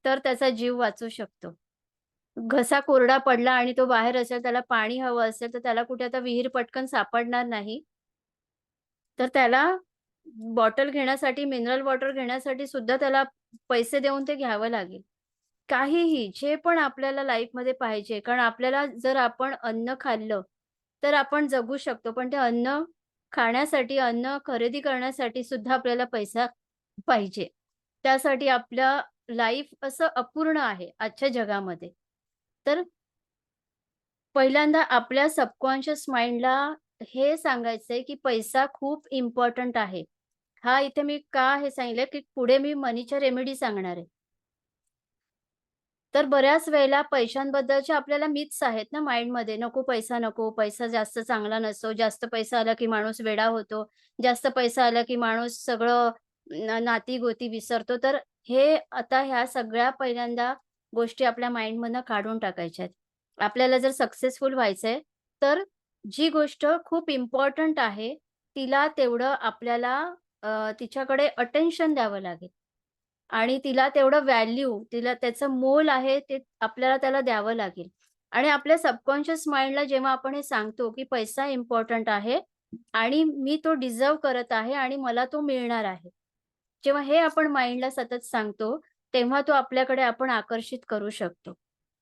तर त्याचा जीव वाचू शकतो. घसा कोरडा पडला आणि तो बाहेर असेल, त्याला पाणी हवं असेल, तर त्याला कुठे आता विहीर पटकन सापडणार नाही. तर त्याला बॉटल घेण्यासाठी, मिनरल वॉटर घेण्यासाठी सुद्धा त्याला पैसे देऊन ते घ्यावं लागेल. काहीही, जे पण आपल्याला लाईफमध्ये पाहिजे, कारण आपल्याला जर आपण अन्न खाल्लं, तर आपण जगू शकतो. पण ते अन्न खाण्यासाठी, अन्न खरेदी करण्यासाठी सुद्धा आपल्याला पैसा पाहिजे. त्यासाठी आपलं लाईफ असं अपूर्ण आहे आजच्या जगामध्ये. तर पहिल्यांदा आपल्या सबकॉन्शियस माइंडला हे सांगायचंय, की पैसा खूप इम्पोर्टंट आहे. इथे मी का हे सांगितलं, की पुढे मी मनीच्या रेमेडी सांगणार आहे. तर बऱ्याच वेळेला पैशांबद्दलच्या आपल्याला मिथ्स आहेत ना माइंडमध्ये. नको पैसा नको, पैसा जास्त चांगला नसतो, जास्त पैसा आला की माणूस वेडा होतो, जास्त पैसा आला की माणूस सगळं नाती-गोती विसरतो. तर हे आता ह्या सगळ्या पहिल्यांदा गोष्टी आपल्या माइंडमधनं काढून टाकायच्या आहेत. आपल्याला जर सक्सेसफुल व्हायचंय, तर जी गोष्ट खूप इम्पोर्टंट आहे, तिला तेवढं आपल्याला तिच्याकडे अटेन्शन द्यावं लागेल. आणि तिला तेवढं व्हॅल्यू, तिला त्याचं मोल आहे ते आपल्याला त्याला द्यावं लागेल. आणि आपल्या सबकॉन्शियस माइंडला जेव्हा आपण हे सांगतो, की पैसा इम्पोर्टंट आहे आणि मी तो डिझर्व्ह करत आहे आणि मला तो मिळणार आहे. जेव्हा हे आपण माइंडला सतत सांगतो, तेव्हा तो आपल्याकडे आपण आकर्षित करू शकतो.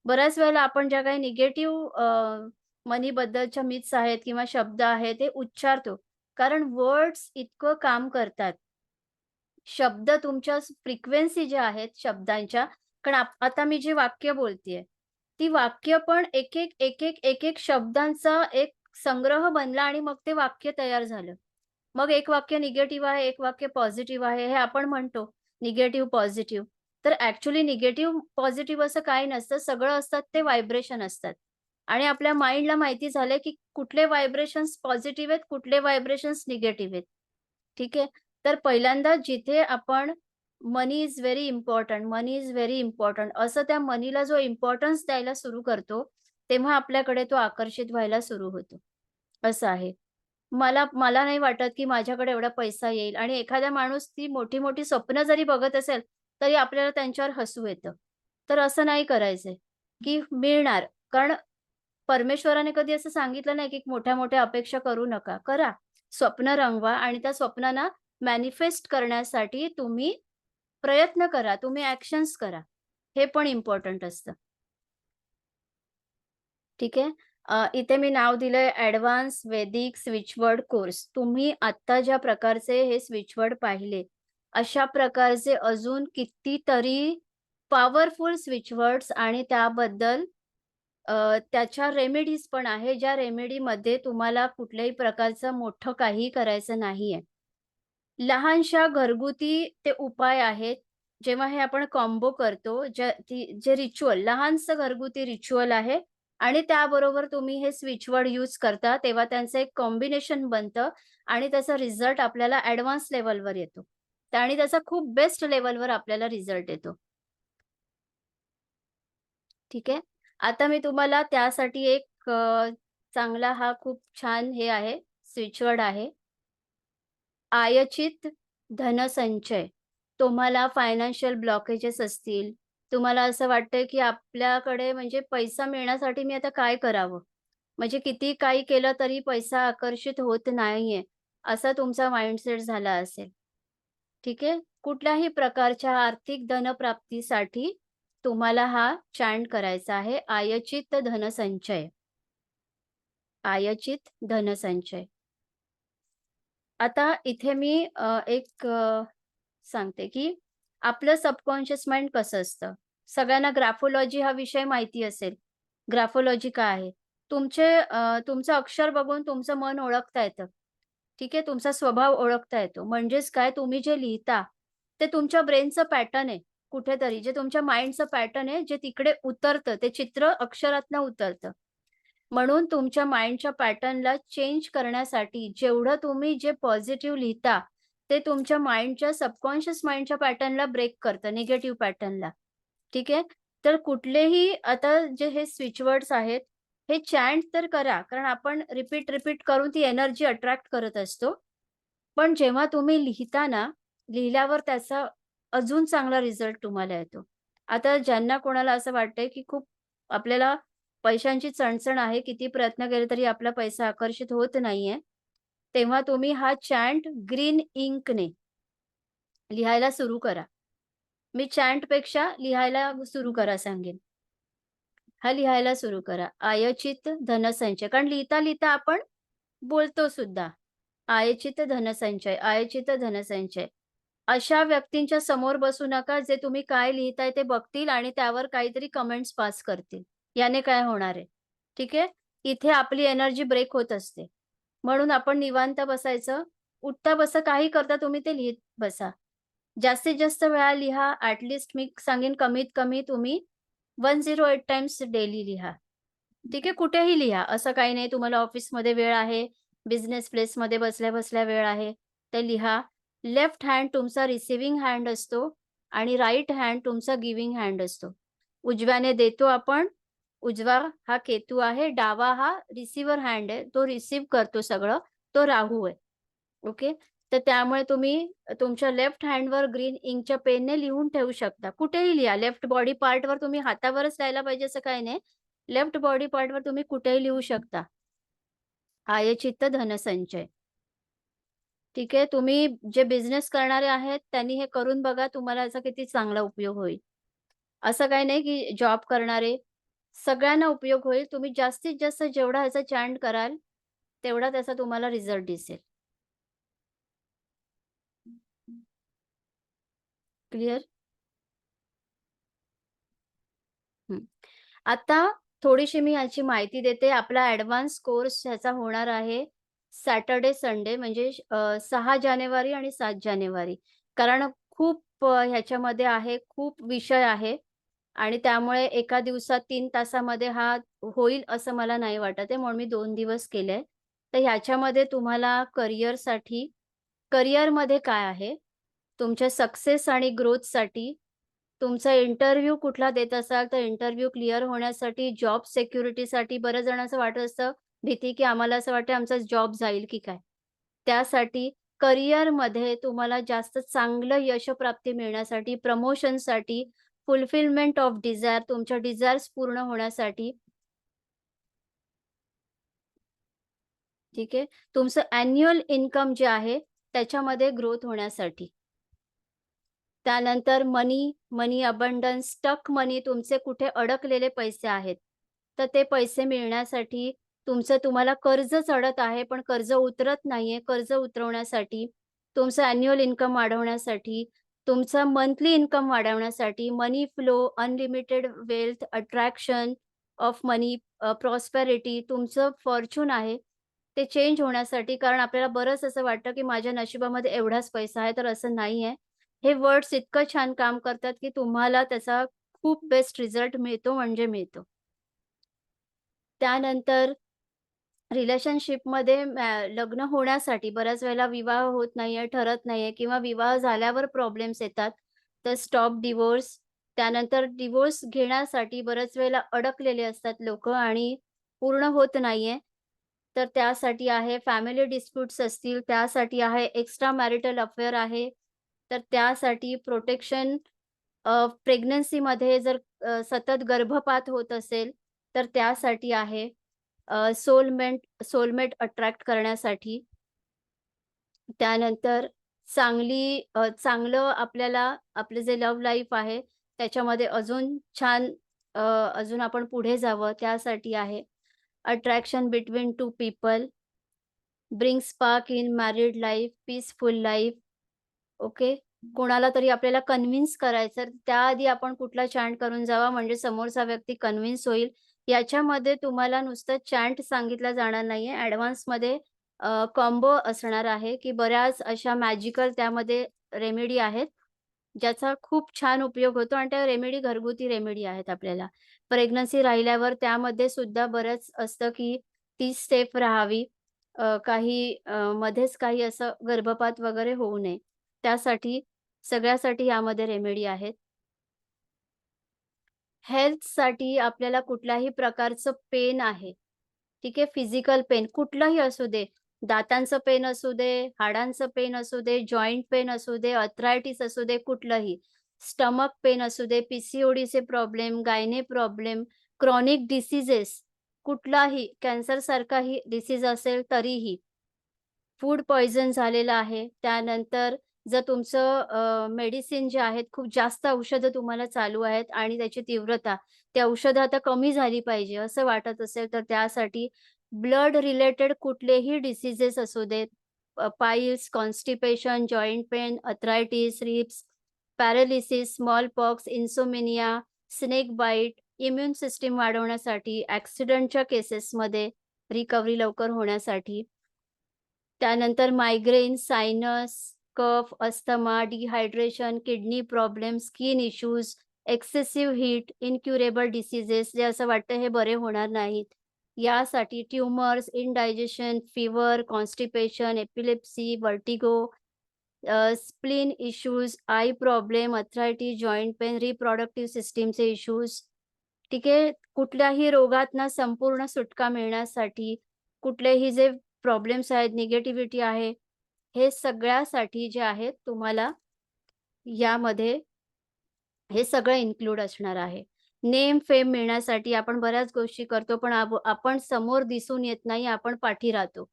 बऱ्याच वेळेला आपण ज्या काही निगेटिव्ह मनीबद्दलच्या मिथ्स आहेत किंवा शब्द आहेत ते उच्चारतो. कारण वर्ड्स इतकं काम करतात. शब्द तुमच्या फ्रिक्वेन्सी ज्या आहेत शब्दांच्या, कारण आता मी जे वाक्य बोलतेय, ती वाक्य पण एक-एक शब्दांचा एक संग्रह बनला आणि मग ते वाक्य तयार झालं. मग एक वाक्य निगेटिव्ह आहे, एक वाक्य पॉझिटिव्ह आहे, हे आपण म्हणतो निगेटिव्ह, पॉझिटिव्ह. तर ॲक्चुअली निगेटिव्ह, पॉझिटिव्ह असं काही नसतं. सगळं असतात ते व्हायब्रेशन असतात. आणि आपल्या माइंडला माहिती झालंय, की कुठले व्हायब्रेशन्स पॉझिटिव्ह आहेत, कुठले व्हायब्रेशन्स निगेटिव्ह आहेत. ठीक आहे. तर पहिल्यांदा जिथे आपण money is very important, money is very important असं त्या मनीला जो इम्पोर्टन्स द्यायला सुरू करतो, तेव्हा आपल्याकडे तो आकर्षित व्हायला सुरू होतो. असं आहे. मला मला नाही वाटत, की माझ्याकडे एवढा पैसा येईल आणि एखादा माणूस ती मोठी-मोठी स्वप्न जरी बघत असेल, तरी आपल्याला त्यांच्यावर हसू येतं. तर असं नाही करायचंय, की मिळणार. कारण परमेश्वराने कधी असं सांगितलं नाही, की मोठ्या-मोठ्या अपेक्षा करू नका. करा. स्वप्न रंगवा आणि त्या स्वप्नांना मॅनिफेस्ट करण्यासाठी तुम्ही प्रयत्न करा. तुम्ही ॲक्शन्स करा. हे पण इम्पोर्टंट असतं. ठीक आहे. इथे मी नाव दिलंय ॲडव्हान्स वेदिक स्विचवर्ड कोर्स. तुम्ही आत्ता ज्या प्रकारचे हे स्विचवर्ड पाहिले, अशा प्रकारचे अजून कितीतरी पॉवरफुल स्विचवर्ड्स आणि त्याबद्दल त्याच्या रेमेडीज पण आहे, ज्या रेमेडीमध्ये तुम्हाला कुठल्याही प्रकारचं मोठं काहीही करायचं नाहीये. लहानशा घरगुती ते उपाय आहेत. जेव्हा हे आपण कॉम्बो करतो, जे रिच्युअल लहानसं घरगुती रिच्युअल आहे आणि त्याबरोबर तुम्ही हे स्विचवर्ड यूज करता, तेव्हा त्यांचं एक कॉम्बिनेशन बनतं आणि त्याचा रिझल्ट आपल्याला ॲडव्हान्स लेव्हलवर येतो. आणि त्याचा खूप बेस्ट लेव्हलवर आपल्याला रिझल्ट येतो. ठीक आहे. आता मी तुम्हाला त्यासाठी एक चांगला खूप छान हे आहे, स्विचवर्ड आहे. आयचित धनसंचय. तुम्हाला फायनान्शियल ब्लॉकेजेस असतील, तुम्हाला असं वाटतंय की आपल्याकडे म्हणजे पैसा मिळण्यासाठी मी आता काय करावं? म्हणजे किती काही केलं तरी पैसा आकर्षित होत नाहीये, असा तुमचा माइंडसेट झाला असेल. ठीक आहे. कुठल्याही प्रकारच्या आर्थिक धनप्राप्तीसाठी तुम्हाला चॅन्ट करायचा आहे, आयचित धनसंचय. आयचित धनसंचय. आता इथे मी एक सांगते, की आपलं सबकॉन्शियस माइंड कसं असतं. सगळ्यांना ग्राफोलॉजी हा विषय माहिती असेल. ग्राफोलॉजी काय आहे? तुमचं अक्षर बघून तुमचं मन ओळखता येतं. ठीक आहे. तुमचा स्वभाव ओळखता येतो. म्हणजेच काय तुम्ही जे लिहिता, ते तुमच्या ब्रेनचं पॅटर्न आहे कुठेतरी. जे तुमच्या माइंडचं पॅटर्न आहे, जे तिकडे उतरतं. ते चित्र अक्षरातनं उतरतं. म्हणून तुमच्या माइंडच्या पॅटर्नला चेंज करण्यासाठी जेवढं तुम्ही जे पॉझिटिव्ह लिहिता, ते तुमच्या माइंडच्या सबकॉन्शियस माइंडच्या पॅटर्नला ब्रेक करतं, निगेटिव्ह पॅटर्नला. ठीक आहे. तर कुठलेही आता जे हे स्विच वर्ड्स आहेत, हे चॅन्ट तर करा. कारण आपण रिपीट करून ती एनर्जी अट्रॅक्ट करत असतो. पण जेव्हा तुम्ही लिहिता ना, लिहिल्यावर त्याचा अजून चांगला रिझल्ट तुम्हाला येतो. आता ज्यांना कोणाला असं वाटतंय, की खूप आपल्याला पैशांची चणचण आहे, किती प्रयत्न केले तरी आपला पैसा आकर्षित होत नाहीये, तेव्हा तुम्ही चॅन्ट ग्रीन इंकने लिहायला सुरू करा. मी चॅन्टपेक्षा लिहायला सुरू करा सांगेन. हा लिहायला सुरू करा. आयचित धनसंचय. कारण लिहिता लिहिता आपण बोलतो सुद्धा. आयचित धनसंचय, आयचित धनसंचय. अशा व्यक्तींच्या समोर बसू नका, जे तुम्ही काय लिहिताय ते बघतील आणि त्यावर काहीतरी कमेंट्स पास करतील. याने काय होणार आहे? ठीक आहे? इथे आपली एनर्जी ब्रेक होत असते. म्हणून आपण निवांत बसायचं. उठता बसा काही करता तुम्ही ते लिहीत बसा. जास्तीत जास्त वेळा लिहा. मी सांगेन कमीत कमी तुम्ही 108 टाइम्स डेली लिहा. ठीक आहे? कुठेही लिहा. असं काही नाही तुम्हाला ऑफिसमध्ये वेळ आहे, बिझनेस प्लेसमध्ये बसल्या-बसल्या वेळ आहे, तर लिहा. लेफ्ट हँड तुमचा रिसिव्हिंग हँड असतो आणि राइट हँड तुमचा गिव्हिंग हँड असतो. उजव्याने देतो आपण, उजवा हा केतू आहे, डावा हा रिसीव्हर हँड आहे, तो रिसीव्ह करतो सगळं, तो राहू आहे. ओके. तर त्यामुळे तुम्ही तुमच्या लेफ्ट हँडवर ग्रीन इंकच्या पेनने लिहून ठेवू शकता. कुठेही लिहा. लेफ्ट बॉडी पार्टवर तुम्ही हातावरच लिहायला पाहिजे असं काही नाही. लेफ्ट बॉडी पार्टवर तुम्ही कुठेही लिहू शकता. आयचित्त धनसंचय. ठीक आहे. तुम्ही जे बिझनेस करणारे आहेत त्यांनी हे करून बघा. तुम्हाला याचा किती चांगला उपयोग होईल. असं काही नाही की जॉब करणारे, सगळ्यांना उपयोग होईल. तुम्ही जास्तीत जास्त जेवढा ह्याचा चॅन्ट कराल, तेवढा त्याचा तुम्हाला रिझल्ट दिसेल. क्लिअर? आता थोडीशी मी याची माहिती देते. आपला ॲडव्हान्स कोर्स ह्याचा होणार आहे सॅटर्डे, संडे म्हणजे 6 जानेवारी आणि 7 जानेवारी. कारण खूप ह्याच्यामध्ये आहे, खूप विषय आहे आणि त्यामुळे एका दिवसात 3 तासामध्ये हा होईल असं मला नाही वाटत आहे. म्हणून मी 2 दिवस केले. तर ह्याच्यामध्ये तुम्हाला करिअरमध्ये काय आहे, तुमच्या सक्सेस आणि ग्रोथसाठी, तुमचा इंटरव्ह्यू कुठला देत असाल, तर इंटरव्ह्यू क्लिअर होण्यासाठी, जॉब सिक्युरिटीसाठी बऱ्याच जणांचं वाटत असतं भीती, की आम्हाला असं वाटतं आमचा जॉब जाईल की काय? त्यासाठी करिअरमध्ये तुम्हाला जास्त चांगलं यशप्राप्ती मिळण्यासाठी, प्रमोशनसाठी, फुलफिलमेंट ऑफ डिझायर तुमच्या डिझायर्स पूर्ण होण्यासाठी ठीक आहे. तुमचं अॅन्युअल इन्कम जे आहे त्याच्यामध्ये ग्रोथ होण्यासाठी. त्यानंतर मनी अबंडन्स, स्टक मनी तुमचे कुठे अडकलेले पैसे आहेत, तर ते पैसे मिळण्यासाठी तुम्हाला कर्ज चढत आहे, पण कर्ज उतरत नाहीये, कर्ज उतरवण्यासाठी, तुमचं अॅन्युअल इन्कम वाढवण्यासाठी, तुमचं मंथली इन्कम वाढवण्यासाठी, money flow, unlimited wealth, attraction of money, prosperity, तुमचं फॉर्च्यून आहे, ते चेंज होण्यासाठी. कारण आपल्याला बरंच असं वाटतं, की माझ्या नशिबामध्ये एवढाच पैसा आहे, तर असं नाहीये. हे वर्ड्स इतकं छान काम करतात, की तुम्हाला त्याचा खूप बेस्ट रिझल्ट मिळतो म्हणजे मिळतो. त्यानंतर रिलेशनशिपमध्ये लग्न होण्यासाठी बऱ्याच वेळेला विवाह होत नाहीये, ठरत नाहीये किंवा विवाह झाल्यावर प्रॉब्लेम्स येतात. तर स्टॉप डिव्होर्स, त्यानंतर डिव्होर्स घेण्यासाठी बऱ्याच वेळेला अडकलेले असतात लोकं आणि पूर्ण होत नाहीये. तर त्यासाठी आहे फॅमिली डिस्प्यूट्स असतील, त्यासाठी आहे एक्स्ट्रा मॅरिटल अफेअर आहे. तर त्यासाठी प्रोटेक्शन प्रेग्नन्सीमध्ये जर सतत गर्भपात होत असेल, तर त्यासाठी आहे. सोलमेट अट्रॅक्ट करण्यासाठी. त्यानंतर चांगलं आपल्याला आपलं जे लव्ह लाईफ आहे, त्याच्यामध्ये अजून छान अजून आपण पुढे जावं त्यासाठी आहे. Attraction between 2 people, bring spark in married life, peaceful life. Okay. कोणाला तरी आपल्याला कन्व्हिन्स करायचं, त्याआधी आपण कुठला चॅन्ट करून जावा म्हणजे समोरचा व्यक्ती कन्व्हिन्स होईल. याच्यामध्ये तुम्हाला नुसतं चॅन्ट सांगितलं जाणार नाहीये. ॲडव्हान्समध्ये कॉम्बो असणार आहे, की बऱ्याच अशा मॅजिकल त्यामध्ये रेमेडी आहेत, ज्याचा खूप छान उपयोग होतो आणि त्या रेमेडी घरगुती रेमेडी आहेत आपल्याला. प्रेग्नन्सी राहिल्यावर त्यामध्ये सुद्धा बरंच असतं, की ती सेफ राहावी. मध्येच काही असं गर्भपात वगैरे होऊ नये. त्यासाठी सगळ्यासाठी यामध्ये रेमेडी आहेत. हेल्थसाठी आपल्याला कुठल्याही प्रकारचं पेन आहे, ठीक आहे. फिजिकल पेन कुठलंही असू दे. दातांचं पेन असू दे, हाडांचं पेन असू दे, जॉइंट पेन असू दे, अर्थरायटिस असू दे, कुठलंही. स्टमक पेन असू दे, पीसीओडीचे प्रॉब्लेम, गायने प्रॉब्लेम, क्रॉनिक डिसीजेस कुठलाही कॅन्सरसारखाही डिसीज असेल तरीही. फूड पॉइझन झालेलं आहे, त्यानंतर जर तुमचं मेडिसिन जे आहेत खूप जास्त औषधं तुम्हाला चालू आहेत आणि त्याची तीव्रता, ते औषधं आता कमी झाली पाहिजे असं वाटत असेल, तर त्यासाठी ब्लड रिलेटेड कुठलेही डिसीजेस असू देत, piles, constipation, joint pain, arthritis, ribs, paralysis, smallpox, insomnia, snake bite, immune system वाढवण्यासाठी, ॲक्सिडेंटच्या केसेसमध्ये रिकव्हरी लवकर होण्यासाठी. त्यानंतर migraine, sinus, cough, asthma, dehydration, kidney problem, skin issues, excessive heat, incurable diseases जे असं वाटतं हे बरे होणार नाहीत. यासाठी tumours, indigestion, fever, constipation, epilepsy, vertigo, spleen issues, eye problem, arthritis, joint pain, reproductive सिस्टमचे इश्यूज. ठीक आहे. कुठल्याही रोगातनं संपूर्ण सुटका मिळण्यासाठी कुठलेही जे प्रॉब्लेम्स आहेत, निगेटिव्हिटी आहे, हे सगळ्यासाठी जे आहेत तुम्हाला यामध्ये हे सगळं इन्क्लूड असणार आहे. नेम, फेम मिळण्यासाठी आपण बऱ्याच गोष्टी करतो, पण आपण समोर दिसून येत नाही, आपण पाठी राहतो.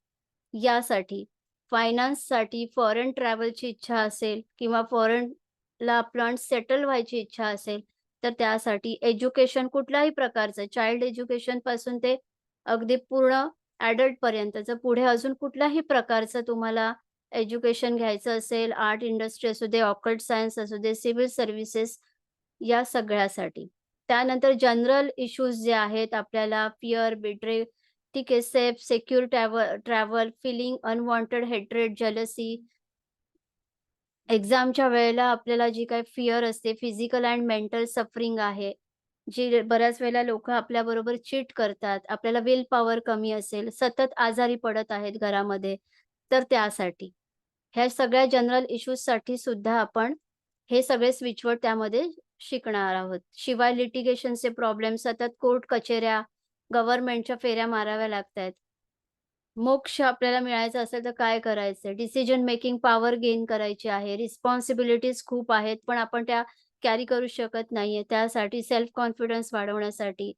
यासाठी फायनान्ससाठी फॉरेन ट्रॅव्हलची इच्छा असेल किंवा फॉरेनला आपलं सेटल व्हायची इच्छा असेल, तर त्यासाठी एज्युकेशन कुठल्याही प्रकारचं चाइल्ड एज्युकेशनपासून ते अगदी पूर्ण ॲडल्टपर्यंतचं पुढे अजून कुठल्याही प्रकारचं तुम्हाला एज्युकेशन घ्यायचं असेल, आर्ट इंडस्ट्री असू दे, ऑकल्ट सायन्स असू दे, सिव्हिल सर्व्हिसेस या सगळ्यासाठी. त्यानंतर जनरल इश्यूज जे आहेत आपल्याला फिअर, बिट्रे ठीक आहे, safe, secure travel, feeling unwanted hatred, jealousy. एक्झामच्या वेळेला आपल्याला जी काही फिअर असते, फिजिकल अँड मेंटल सफरिंग आहे, जी बऱ्याच वेळेला लोकं आपल्याबरोबर चीट करतात, आपल्याला विल पॉवर कमी असेल, सतत आजारी पडत आहेत घरामध्ये, तर त्यासाठी. ह्या सगळ्या जनरल इश्यूजसाठी सुद्धा आपण हे सगळे स्विचवर्ड त्यामध्ये शिकणार आहोत. शिवाय लिटिगेशनचे प्रॉब्लेम, सतत कोर्ट कचेऱ्या, गव्हर्नमेंटच्या फेऱ्या माराव्या लागतायत. मोक्ष आपल्याला मिळायचा असेल तर काय करायचंय? डिसिजन मेकिंग पॉवर गेन करायची आहे. रिस्पॉन्सिबिलिटीज खूप आहेत, पण आपण त्या कॅरी करू शकत नाहीये. त्यासाठी सेल्फ कॉन्फिडन्स वाढवण्यासाठी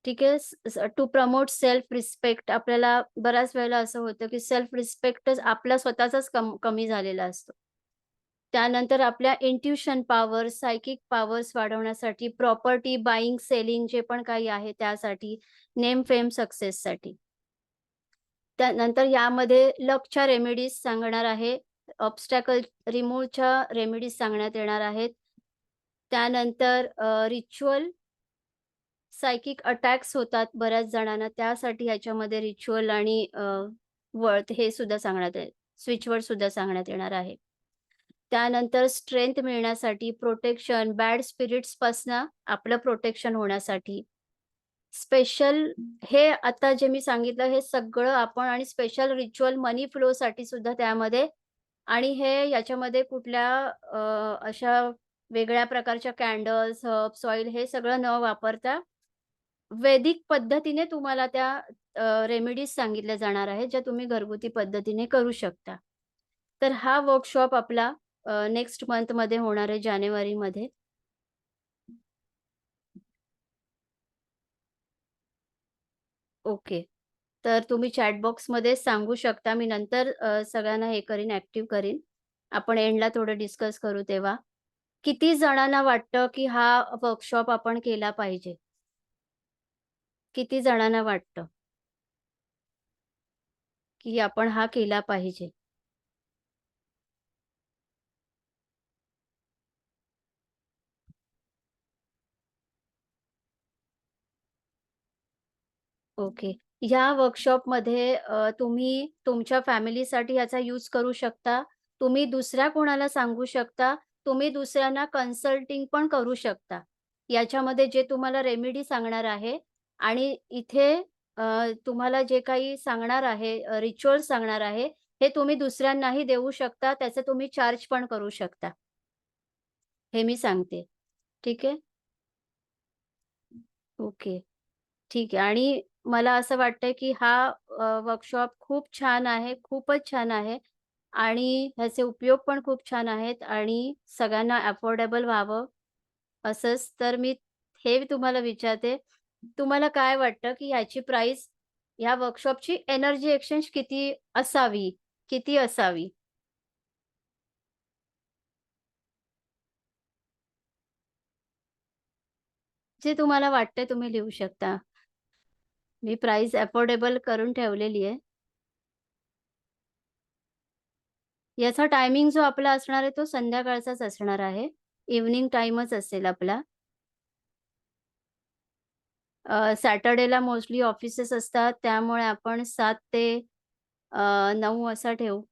ठीक आहे. टू प्रमोट सेल्फ रिस्पेक्ट आपल्याला बऱ्याच वेळेला असं होतं, की सेल्फ रिस्पेक्टच आपला स्वतःचाच कमी झालेला असतो. त्यानंतर आपल्या इंट्युशन पॉवर, सायकिक पॉवर्स वाढवण्यासाठी, प्रॉपर्टी बायिंग, सेलिंग जे पण काही आहे त्यासाठी, नेम, फेम, सक्सेससाठी. त्यानंतर यामध्ये लकच्या रेमेडीज सांगणार आहे. ऑब्स्टॅकल रिमूव्हच्या रेमेडीज सांगण्यात येणार आहेत. त्यानंतर रिच्युअल सायकिक अटॅक्स होतात बऱ्याच जणांना, त्यासाठी ह्याच्यामध्ये रिच्युअल आणि वर्थ हे सुद्धा सांगण्यात आहे. स्विचवर्ड सुद्धा सांगण्यात येणार आहे. त्यानंतर स्ट्रेंथ मिळण्यासाठी, प्रोटेक्शन, बॅड स्पिरिट्सपासनं आपलं प्रोटेक्शन होण्यासाठी. स्पेशल हे आता जे मी सांगितलं हे सगळं आपण आणि स्पेशल रिच्युअल मनी फ्लोसाठी सुद्धा त्यामध्ये आणि हे याच्यामध्ये कुठल्या अशा वेगळ्या प्रकारच्या कॅन्डल्स, हर्ब्स, ऑइल हे सगळं न वापरता वैदिक पद्धतीने तुम्हाला त्या रेमेडीज सांगितल्या जाणार आहेत, ज्या तुम्ही घरगुती पद्धतीने करू शकता. तर हा वर्कशॉप आपला नेक्स्ट मंथमध्ये होणार आहे जानेवारीमध्ये. ओके. तर तुम्ही चॅट बॉक्समध्ये सांगू शकता. मी नंतर सगळ्यांना हे करीन, ॲक्टिव्ह करीन. आपण एंडला थोडं डिस्कस करू तेव्हा. किती जणांना वाटतं, की हा वर्कशॉप आपण केला पाहिजे? किती जणांना वाटतं, की आपण हा केला पाहिजे? ओके. या वर्कशॉपमध्ये तुम्ही तुमच्या फॅमिलीसाठी याचा यूज करू शकता. तुम्ही दुसऱ्या कोणाला सांगू शकता. तुम्ही दुसऱ्यांना कन्सल्टिंग पण करू शकता. याच्यामध्ये जे तुम्हाला रेमेडी सांगणार आहे आणि इथे अ, तुम्हाला जे काही सांगणार आहे, रिच्युअल सांगणार आहे, हे तुम्ही दुसऱ्यांनाही देऊ शकता. त्याचे तुम्ही चार्ज पण करू शकता. हे मी सांगते. ठीक आहे? ओके. ठीक आहे आणि मला असं वाटतंय, की हा वर्कशॉप खूप छान आहे, खूपच छान आहे आणि ह्याचे उपयोग पण खूप छान आहेत आणि सगळ्यांना अफोर्डेबल व्हावं असंच. तर मी हे तुम्हाला विचारते, तुम्हाला काय वाटतं, की ह्याची प्राईस ह्या वर्कशॉपची एनर्जी एक्सचेंज किती असावी? किती असावी? जे तुम्हाला वाटतंय तुम्ही लिहू शकता. मी प्राइस अफोर्डेबल करून ठेवलेली आहे. याचा टायमिंग जो आपला असणार आहे तो संध्याकाळचाच असणार आहे. इव्हनिंग टाईमच असेल आपला. सॅटर्डेला मोस्टली ऑफिसेस असतात त्यामुळे आपण 7 ते 9 असा ठेवू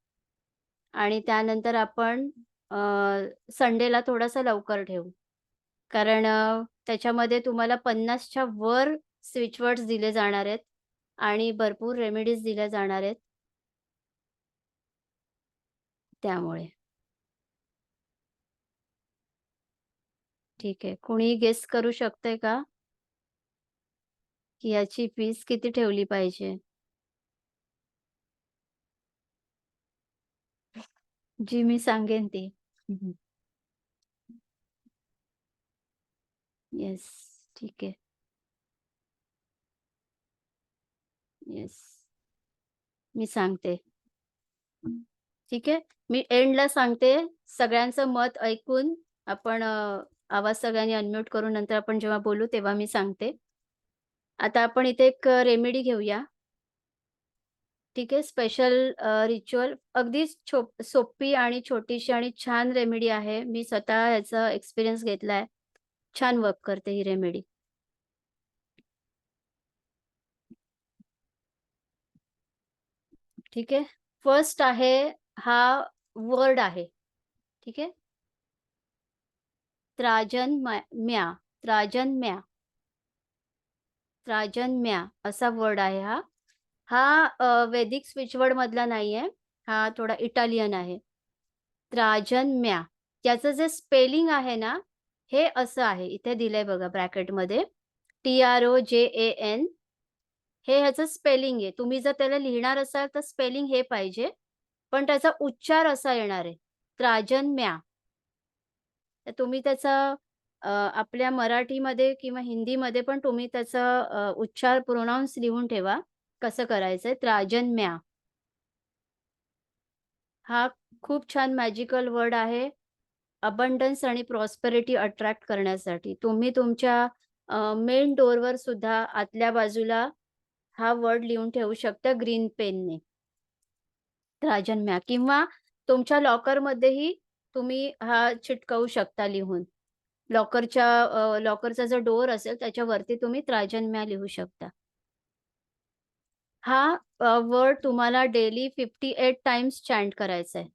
आणि त्यानंतर आपण संडेला थोडासा लवकर ठेवू. कारण त्याच्यामध्ये तुम्हाला 50च्या वर स्विच वर्ड्स दिले जाणार आहेत आणि भरपूर रेमेडीज दिल्या जाणार आहेत. त्यामुळे. ठीक आहे. कोणी गेस करू शकतंय का? की याची फीस किती ठेवली पाहिजे? जी मी सांगेन ती. येस. ठीक आहे. येस. मी सांगते. ठीक आहे. मी एंडला सांगते. सगळ्यांचं मत ऐकून आपण आवाज सगळ्यांनी अनम्यूट करून नंतर आपण जेव्हा बोलू तेव्हा मी सांगते. आता आपण इथे एक रेमेडी घेऊया. ठीक आहे. स्पेशल रिच्युअल अगदी सोपी आणि छोटीशी आणि छान रेमेडी आहे. मी स्वतः ह्याचा एक्सपिरियन्स घेतलाय. छान वर्क करते ही रेमेडी. ठीक आहे. फर्स्ट आहे हा वर्ड आहे. ठीक आहे. त्राजन्म्या. त्राजन्म्या. त्राजन्म्या असा वर्ड आहे हा. हा वैदिक स्विच वर्ड मधला नाहीये. हा थोडा इटालियन आहे. त्राजन्म्या. याचं जे स्पेलिंग आहे ना, हे असं आहे. इथे दिलंय बघा ब्रॅकेटमध्ये. TROJAN हे ह्याचं स्पेलिंग आहे. तुम्ही जर त्याला लिहिणार असाल तर स्पेलिंग हे पाहिजे. पण त्याचा उच्चार असा येणार आहे. त्राजन्म्या. तर तुम्ही त्याचा आपल्या मराठीमध्ये किंवा हिंदीमध्ये पण तुम्ही त्याचा उच्चार प्रोनाउन्स लिहून ठेवा. कसं करायचंय? त्राजन्म्या. हा खूप छान मॅजिकल वर्ड आहे. अबंडन्स आणि प्रॉस्पेरिटी अट्रॅक्ट करण्यासाठी. तुम्ही तुमच्या मेन डोअरवर सुद्धा आतल्या बाजूला हा वर्ड लिहून ठेवू शकता ग्रीन पेनने. त्राजन्म्या किंवा तुमच्या लॉकरमध्येही तुम्ही हा चिटकवू शकता लिहून. लॉकरचा जो डोअर असेल त्याच्यावरती तुम्ही त्राजन्म्या लिहू शकता. हा वर्ड तुम्हाला डेली 58 टाइम्स चॅन्ट करायचा आहे.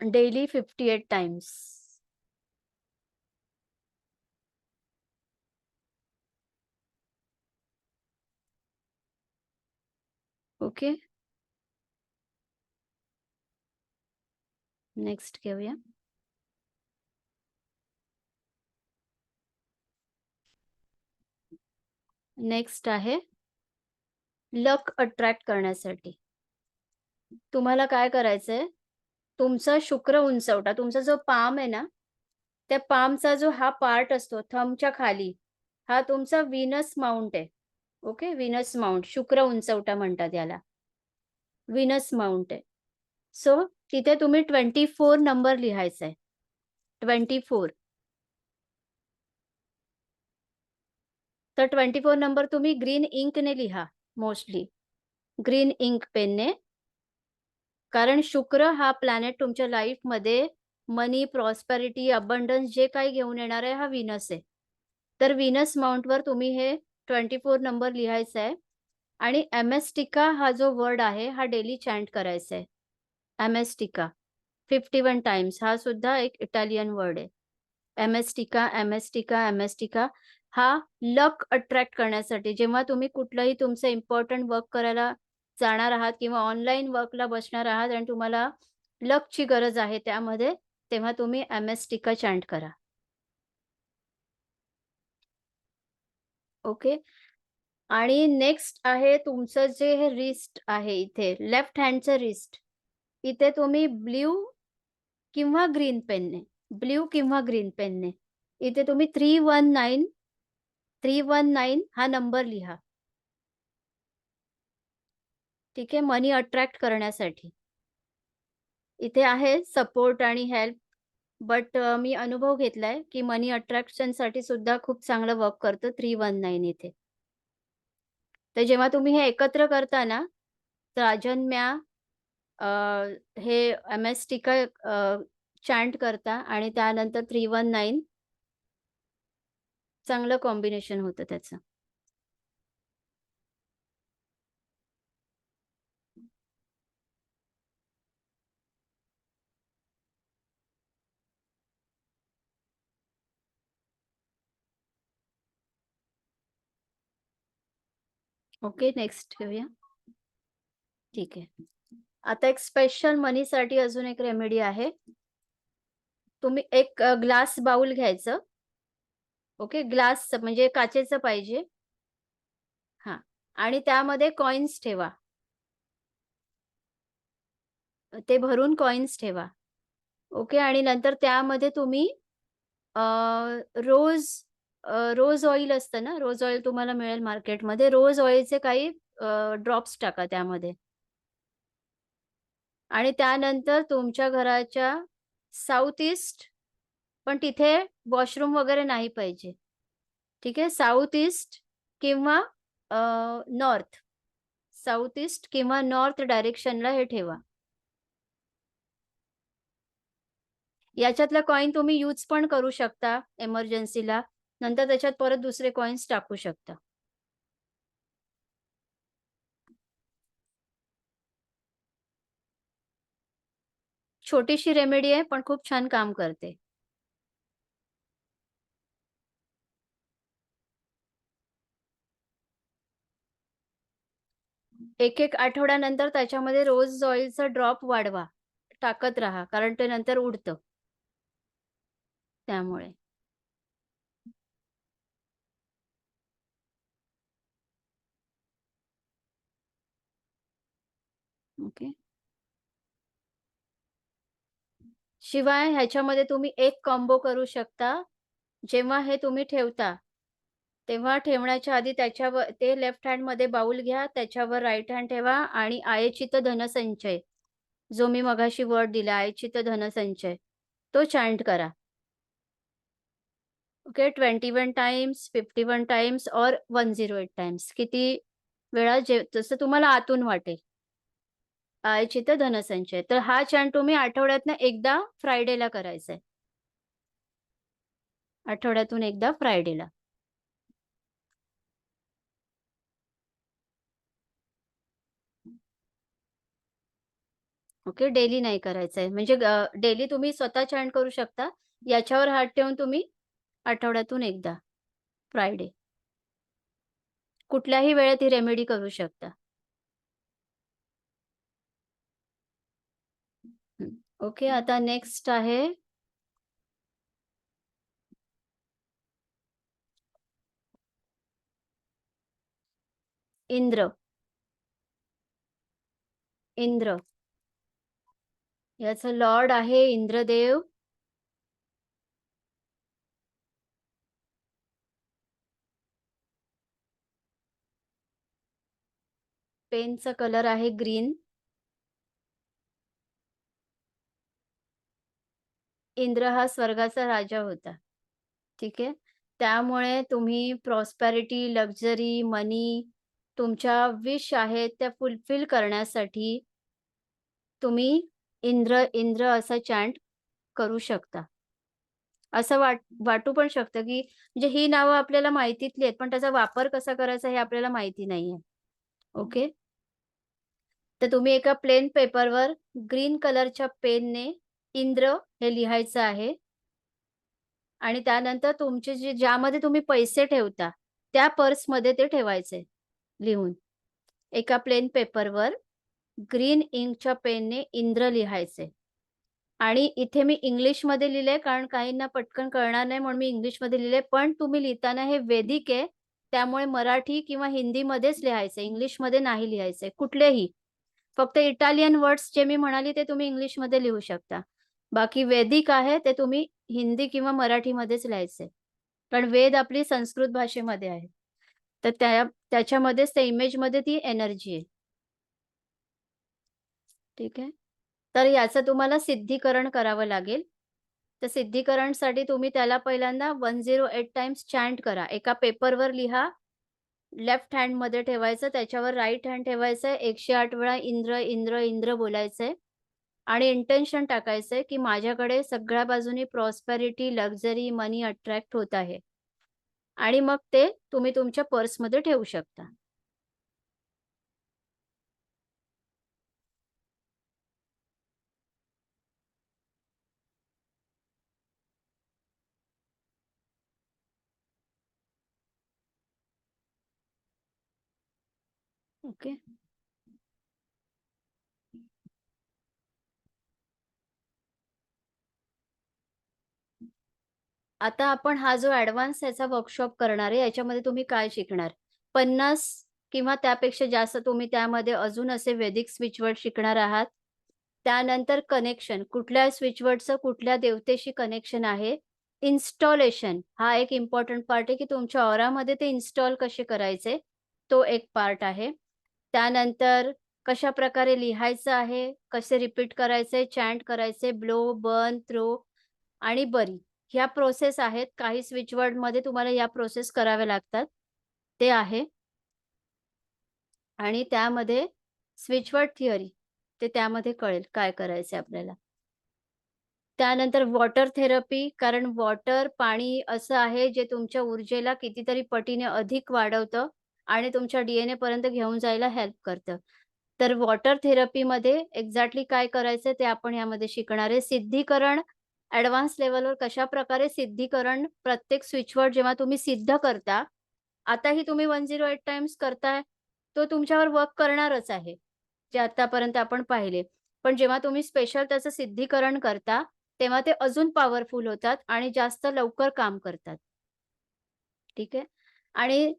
Daily 58 times. ओके. नेक्स्ट घेऊया. नेक्स्ट आहे लक अट्रॅक्ट करण्यासाठी. तुम्हाला काय करायचंय? तुमचा शुक्र उंचवटा. तुमचा जो पाम आहे ना, त्या पामचा जो हा पार्ट असतो थंबच्या खाली, हा तुमचा व्हीनस माउंट आहे. ओके. Venus mount. शुक्र उंचवटा म्हणतात याला. व्हीनस माउंट आहे. सो तिथे तुम्ही 24 नंबर लिहायचा आहे. 24. तर 24 नंबर तुम्ही ग्रीन इंकने लिहा मोस्टली. ग्रीन इंक पेनने. कारण शुक्र हा प्लॅनेट तुमच्या लाईफमध्ये मनी, प्रॉस्पेरिटी, अबंडन्स जे काही घेऊन येणार आहे हा व्हीनस आहे. तर व्हीनस माउंटवर तुम्ही हे 24 नंबर लिहायचा आहे आणि एमेस्टिका हा जो वर्ड आहे हा डेली चॅन्ट करायचा आहे. एमेस्टिका 51 टाइम्स. हा सुद्धा एक इटालियन वर्ड आहे. एमेस्टिका, एमेस्टिका, एमेस्टिका. हा लक अट्रॅक्ट करण्यासाठी जेव्हा तुम्ही कुठलंही तुमचं इम्पॉर्टंट वर्क करायला जाणार आहात किंवा ऑनलाईन वर्कला बसणार आहात आणि तुम्हाला लकची गरज आहे त्यामध्ये, तेव्हा तुम्ही एमेस्टिका चॅन्ट करा. ओके. आणि नेक्स्ट आहे तुमचं जे हे रिस्ट आहे इथे लेफ्ट हँडचं रिस्ट. इथे तुम्ही ब्ल्यू किंवा ग्रीन पेनने, ब्ल्यू किंवा ग्रीन पेनने इथे तुम्ही 319 हा नंबर लिहा. ठीक आहे. मनी अट्रॅक्ट करण्यासाठी. इथे आहे सपोर्ट आणि हेल्प बट मी अनुभव घेतलाय की मनी अट्रॅक्शनसाठी सुद्धा खूप चांगलं वर्क करतं 319 इथे. तर जेव्हा तुम्ही हे एकत्र करता ना, तर अजन्म्या अ, हे एम-एस-टिका चॅन्ट करता आणि त्यानंतर 319 चांगलं कॉम्बिनेशन होतं त्याचं. ओके, नेक्स्ट घेऊया. ठीक आहे. आता एक स्पेशल मनीसाठी अजून एक रेमेडी आहे. तुम्ही एक ग्लास बाउल घ्यायचं. ओके, ग्लास म्हणजे काचेचं पाहिजे. हां. आणि त्यामध्ये कॉइन्स ठेवा. ते भरून कॉइन्स ठेवा. ओके, आणि नंतर त्यामध्ये तुम्ही अ, रोज रोज ऑइल असतं ना, रोज ऑइल तुम्हाला मिळेल मार्केटमध्ये. रोज ऑइलचे काही ड्रॉप्स टाका त्यामध्ये. आणि त्यानंतर तुमच्या घराच्या साउथ ईस्ट, पण तिथे वॉशरूम वगैरे नाही पाहिजे. ठीक आहे. साउथ ईस्ट किंवा नॉर्थ. साउथ ईस्ट किंवा नॉर्थ डायरेक्शनला हे ठेवा. याच्यातला कॉइन तुम्ही यूज पण करू शकता एमर्जन्सीला. नंतर त्याच्यात परत दुसरे कॉइन्स टाकू शकता. छोटीशी रेमेडी आहे, पण खूप छान काम करते. एक आठवड्यानंतर त्याच्यामध्ये रोज ऑइलचा ड्रॉप वाढवा. टाकत राहा, कारण ते नंतर उडतं. त्यामुळे. ओके. शिवाय ह्याच्यामध्ये तुम्ही एक कॉम्बो करू शकता. जेव्हा हे तुम्ही ठेवता, तेव्हा ठेवण्याच्या आधी त्याच्यावर ते लेफ्ट हँडमध्ये बाउल घ्या, त्याच्यावर राइट हँड ठेवा आणि आयचित धनसंचय, जो मी मगाशी वर्ड दिला आयचित धनसंचय, तो चॅन्ट करा. ओके, 21 टाइम्स, 51 टाइम्स और 108 टाइम्स. किती वेळा जसं तुम्हाला आतून वाटेल. आयचित धनसंचय. तर हा चॅन्ट तुम्ही आठवड्यातनं एकदा फ्रायडेला करायचा आहे. आठवड्यातून एकदा फ्रायडेला. ओके, डेली नाही करायचं आहे. म्हणजे डेली तुम्ही स्वतः चॅन्ट करू शकता. याच्यावर हात ठेवून तुम्ही आठवड्यातून एकदा फ्रायडे. कुठल्याही वेळेत ही रेमेडी करू शकता. हं. ओके, आता नेक्स्ट आहे इंद्र. इंद्र. याचं लॉर्ड आहे इंद्रदेव. पेनचा कलर आहे ग्रीन. इंद्र हा स्वर्गाचा राजा होता. ठीक आहे. त्यामुळे तुम्ही प्रॉस्पॅरिटी, लक्झरी, मनी, तुमच्या विश आहेत त्या फुलफिल करण्यासाठी तुम्ही इंद्र, इंद्र असा चॅन्ट करू शकता. असं वाटू पण शकतं, की म्हणजे ही नावं आपल्याला माहितीतली आहेत, पण त्याचा वापर कसा करायचा हे आपल्याला माहिती नाहीये. ओके. तर तुम्ही एका प्लेन पेपरवर ग्रीन कलरच्या पेनने इंद्र हे लिहायचं आहे. आणि त्यानंतर तुमचे ज्यामध्ये तुम्ही पैसे ठेवता, त्या पर्समध्ये ते ठेवायचे लिहून. एका प्लेन पेपरवर ग्रीन इंकच्या पेनने इंद्र लिहायचे. आणि इथे मी इंग्लिशमध्ये लिहिलंय, कारण काहींना पटकन कळणार नाही म्हणून मी इंग्लिशमध्ये लिहिलंय. पण तुम्ही लिहिताना हे वैदिक आहे, त्यामुळे मराठी किंवा हिंदीमध्येच लिहायचंय, इंग्लिशमध्ये नाही लिहायचंय कुठलेही. फक्त इटालियन वर्ड्स जे मी म्हणाली ते तुम्ही इंग्लिशमध्ये लिहू शकता. बाकी वैदिक आहे ते तुम्ही हिंदी किंवा मराठीमध्येच लिहायचंय. कारण वेद आपली संस्कृत भाषेमध्ये आहे. तर त्याच्यामध्येच त्या इमेजमध्ये ती एनर्जी आहे. ठीक आहे. तर याचं तुम्हाला सिद्धीकरण करावं लागेल. तर सिद्धीकरणसाठी तुम्ही त्याला पहिल्यांदा 108 टाइम्स चॅन्ट करा. एका पेपरवर लिहा. लेफ्ट हँडमध्ये ठेवायचं, त्याच्यावर राइट हँड ठेवायचंय. 108 वेळा इंद्र, इंद्र, इंद्र बोलायचंय आणि इंटेन्शन टाकायचंय, की माझ्याकडे सगळ्या बाजूनी प्रॉस्पेरिटी, लक्झरी, मनी अट्रॅक्ट होत आहे. आणि मग ते तुम्ही तुमच्या पर्समध्ये ठेवू शकता. ओके. आता आपण हा जो ॲडव्हान्स याचा वर्कशॉप करणार आहे, याच्यामध्ये तुम्ही काय शिकणार? 50 किंवा त्यापेक्षा जास्त तुम्ही त्यामध्ये अजून असे वैदिक स्विच शिकणार आहात. त्यानंतर कनेक्शन, कुठल्या स्विच कुठल्या देवतेशी कनेक्शन आहे. इन्स्टॉलेशन हा एक इम्पोर्टंट पार्ट आहे, की तुमच्या ऑरामध्ये ते इन्स्टॉल कसे करायचे, तो एक पार्ट आहे. त्यानंतर कशाप्रकारे लिहायचं आहे, कसे रिपीट करायचे, चॅन्ट करायचे, ब्लो, बर्न, थ्रो आणि बरी. ह्या प्रोसेस आहेत. काही स्विच वर्डमध्ये तुम्हाला या प्रोसेस कराव्या लागतात. ते आहे. आणि त्यामध्ये स्विच वर्ड थिअरी ते त्यामध्ये कळेल काय करायचं आपल्याला. त्यानंतर वॉटर थेरपी, कारण वॉटर, पाणी असं आहे जे तुमच्या ऊर्जेला कितीतरी पटीने अधिक वाढवतं आणि तुमच्या DNA पर्यंत घेऊन जायला हेल्प करतं. तर वॉटर थेरपीमध्ये एक्झॅक्टली काय करायचं ते आपण यामध्ये शिकणार आहे. सिद्धीकरण ॲडव्हान्स लेव्हलवर कशाप्रकारे सिद्धीकरण प्रत्येक स्विच वर्ड जेव्हा तुम्ही सिद्ध करता, आताही तुम्ही 108 टाइम्स करताय, तो तुमच्यावर वर्क करणारच आहे, जे आतापर्यंत आपण पाहिले. पण जेव्हा तुम्ही स्पेशल त्याचं सिद्धीकरण करता, तेव्हा ते अजून पॉवरफुल होतात आणि जास्त लवकर काम करतात. ठीक आहे. आणि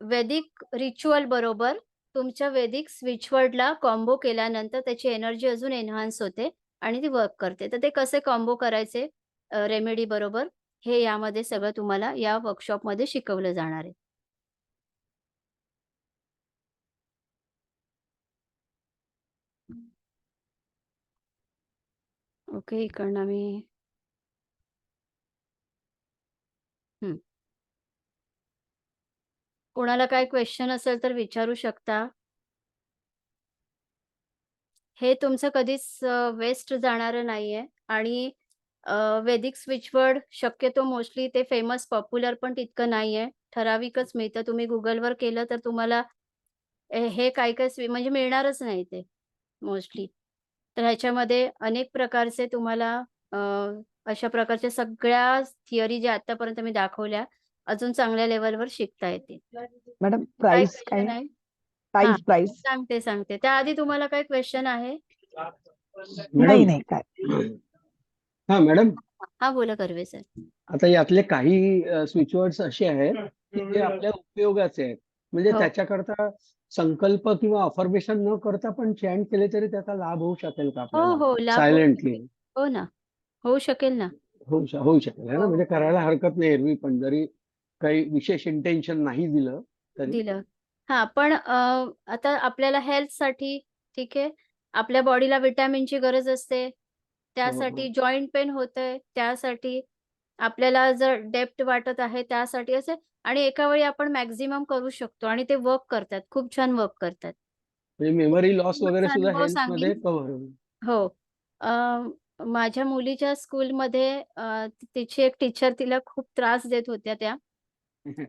वैदिक रिच्युअल बरोबर तुमच्या वैदिक स्विच वर्डला कॉम्बो केल्यानंतर त्याची एनर्जी अजून एन्हान्स होते आणि ती वर्क करते. तर ते कसे कॉम्बो करायचे रेमेडी बरोबर, हे यामध्ये सगळं तुम्हाला या वर्कशॉपमध्ये शिकवलं जाणार आहे. ओके. इकडनं मी हं. कोणाला काही क्वेशन असेल तर विचारू शकता. हे तुमचं कधीच वेस्ट जाणारं नाहीये आणि वैदिक स्विचवर्ड शक्यतो मोस्टली ते फेमस पॉप्युलर पण तितकं नाहीये. ठराविकच मिळतं. तुम्ही Googleवर केलं तर तुम्हाला हे काही-काही म्हणजे मिळणारच नाही ते मोस्टली. तर ह्याच्यामध्ये अनेक प्रकारचे तुम्हाला अ, अशा प्रकारच्या सगळ्या थिअरी ज्या आत्तापर्यंत मी दाखवल्या, अजून चांगल्या लेव्हलवर शिकता येतील. मॅडम काय प्राइस काय क्वेशन आहे? हां, प्राइस सांगते. त्याआधी तुम्हाला काही क्वेशन आहे? नाही मॅडम नाही काय हा मॅडम, हां, बोला कर्वे सर. आता यातले काही स्विचवर्ड्स असे आहेत की जे आपल्या उपयोगाचे आहेत. म्हणजे हो. त्याच्याकरता संकल्प किंवा अफर्मेशन न करता पण चॅन्ट केले तरी त्याचा लाभ होऊ शकेल का हो, आपल्याला हो. लाभ होऊ सायलेंटली? शकेल. हो ना. होऊ शकेल ना. होऊ शकेल है ना, हो, म्हणजे हो. करायला हरकत नाही. एरवी पण जरी काही विशेष इंटेन्शन नाही दिलं तरी. दिलं. हां, पण आता आपल्याला हेल्थसाठी ठीक आहे. आपल्या बॉडीला व्हिटॅमिनची गरज असते. त्यासाठी हो. जॉइंट पेन होतंय, त्यासाठी आपल्याला जर डेप्थ वाटत आहे, त्यासाठी असे आणि एका वेळी आपण मॅक्सिमम करू शकतो आणि ते वर्क करतात. खूप छान वर्क करतात. म्हणजे मेमरी लॉस वगैरे माझा सुद्धा अनुभव हेल्थमध्ये सांगेन. कव्हर होईल. हो. माझ्या मुलीच्या स्कूलमध्ये तिची एक टीचर तिला खूप त्रास देत होत्या त्या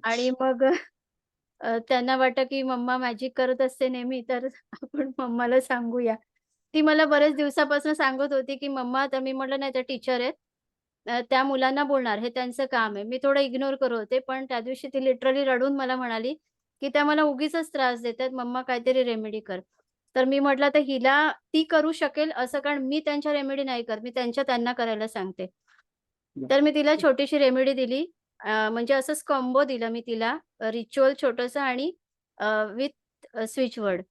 आणि मग त्यांना वाटलं की मम्मा मॅजिक करत असते नेहमी, तर आपण मम्माला सांगूया. ती मला बरेच दिवसापासून सांगत होती, की "मम्मा" तर मी म्हटलं, "नाही, त्या टीचर आहेत. त्या मुलांना बोलणार, हे त्यांचं काम आहे." मी थोडं इग्नोर करत होते, पण त्या दिवशी ती लिटरली रडून मला म्हणाली, की "त्या मला उगीचच त्रास देतायत. मम्मा काहीतरी रेमेडी कर." तर मी म्हटलं, "तर हिला ती करू शकेल असं कारण मी त्यांच्या रेमेडी नाही करत. मी त्यांना करायला सांगते." तर मी तिला छोटीशी रेमेडी दिली. म्हणजे असंच कॉम्बो दिला मी तिला. रिच्युअल छोटंसं आणि विथ स्विच वर्ड.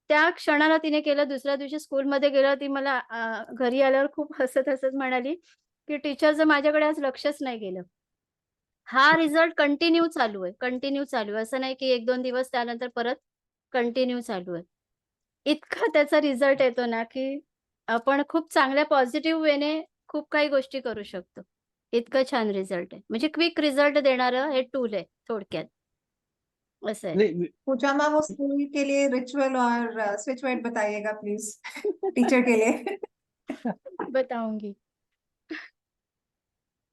त्या क्षणाला तिने केलं. दुसऱ्या दिवशी स्कूलमध्ये गेल्यावर ती मला घरी आल्यावर खूप हसत-हसत म्हणाली, की "टीचरचं माझ्याकडे आज लक्षच नाही गेलं." हा रिझल्ट कंटिन्यू चालू आहे. कंटिन्यू चालू आहे. असं नाही की 1-2 दिवस त्यानंतर परत कंटिन्यू चालू आहे. इतका त्याचा रिझल्ट येतो ना, की आपण खूप चांगल्या पॉझिटिव्ह वेने खूप काही गोष्टी करू शकतो. इतकं छान रिझल्ट आहे. म्हणजे क्विक रिझल्ट देणारं हे टूल आहे थोडक्यात. असं आहे. नाही पूजा मैम वो स्कूल के लिए रिचुअल और स्विच वर्ड बताइएगा प्लीज टीचर के लिए। बताऊंगी.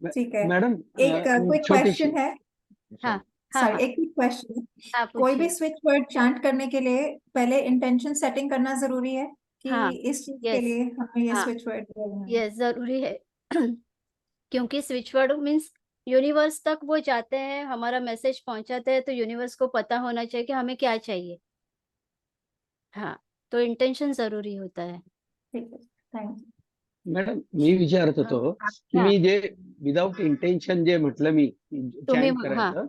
ठीक है। मॅडम एक क्विक छोटीशी क्वेश्चन है। हाँ हाँ सॉरी, हाँ एक क्विक क्वेश्चन। हाँ कोई भी पूछिए. स्विच वर्ड चैंट करने के लिए पहले इंटेंशन सेटिंग करना जरूरी है कि हाँ इस चीज के यस लिए हमें ये हाँ स्विच वर्ड बोलना है। यस जरूरी है. क्योंकि स्विच वर्ड मीन्स यूनिवर्स तक वो जाते हैं, हमारा मैसेज पहुंचाते हैं, तो यूनिवर्स को पता होना चाहिए कि हमें क्या चाहिए. हाँ, तो इंटेंशन जरूरी होता है. ठीक है, थैंक यू। मॅडम मी विचारत होतो की हाँ मी जे विदाउट इंटेन्शन जे म्हटलं मी तुम्ही चॅन्ट हाँ करायचं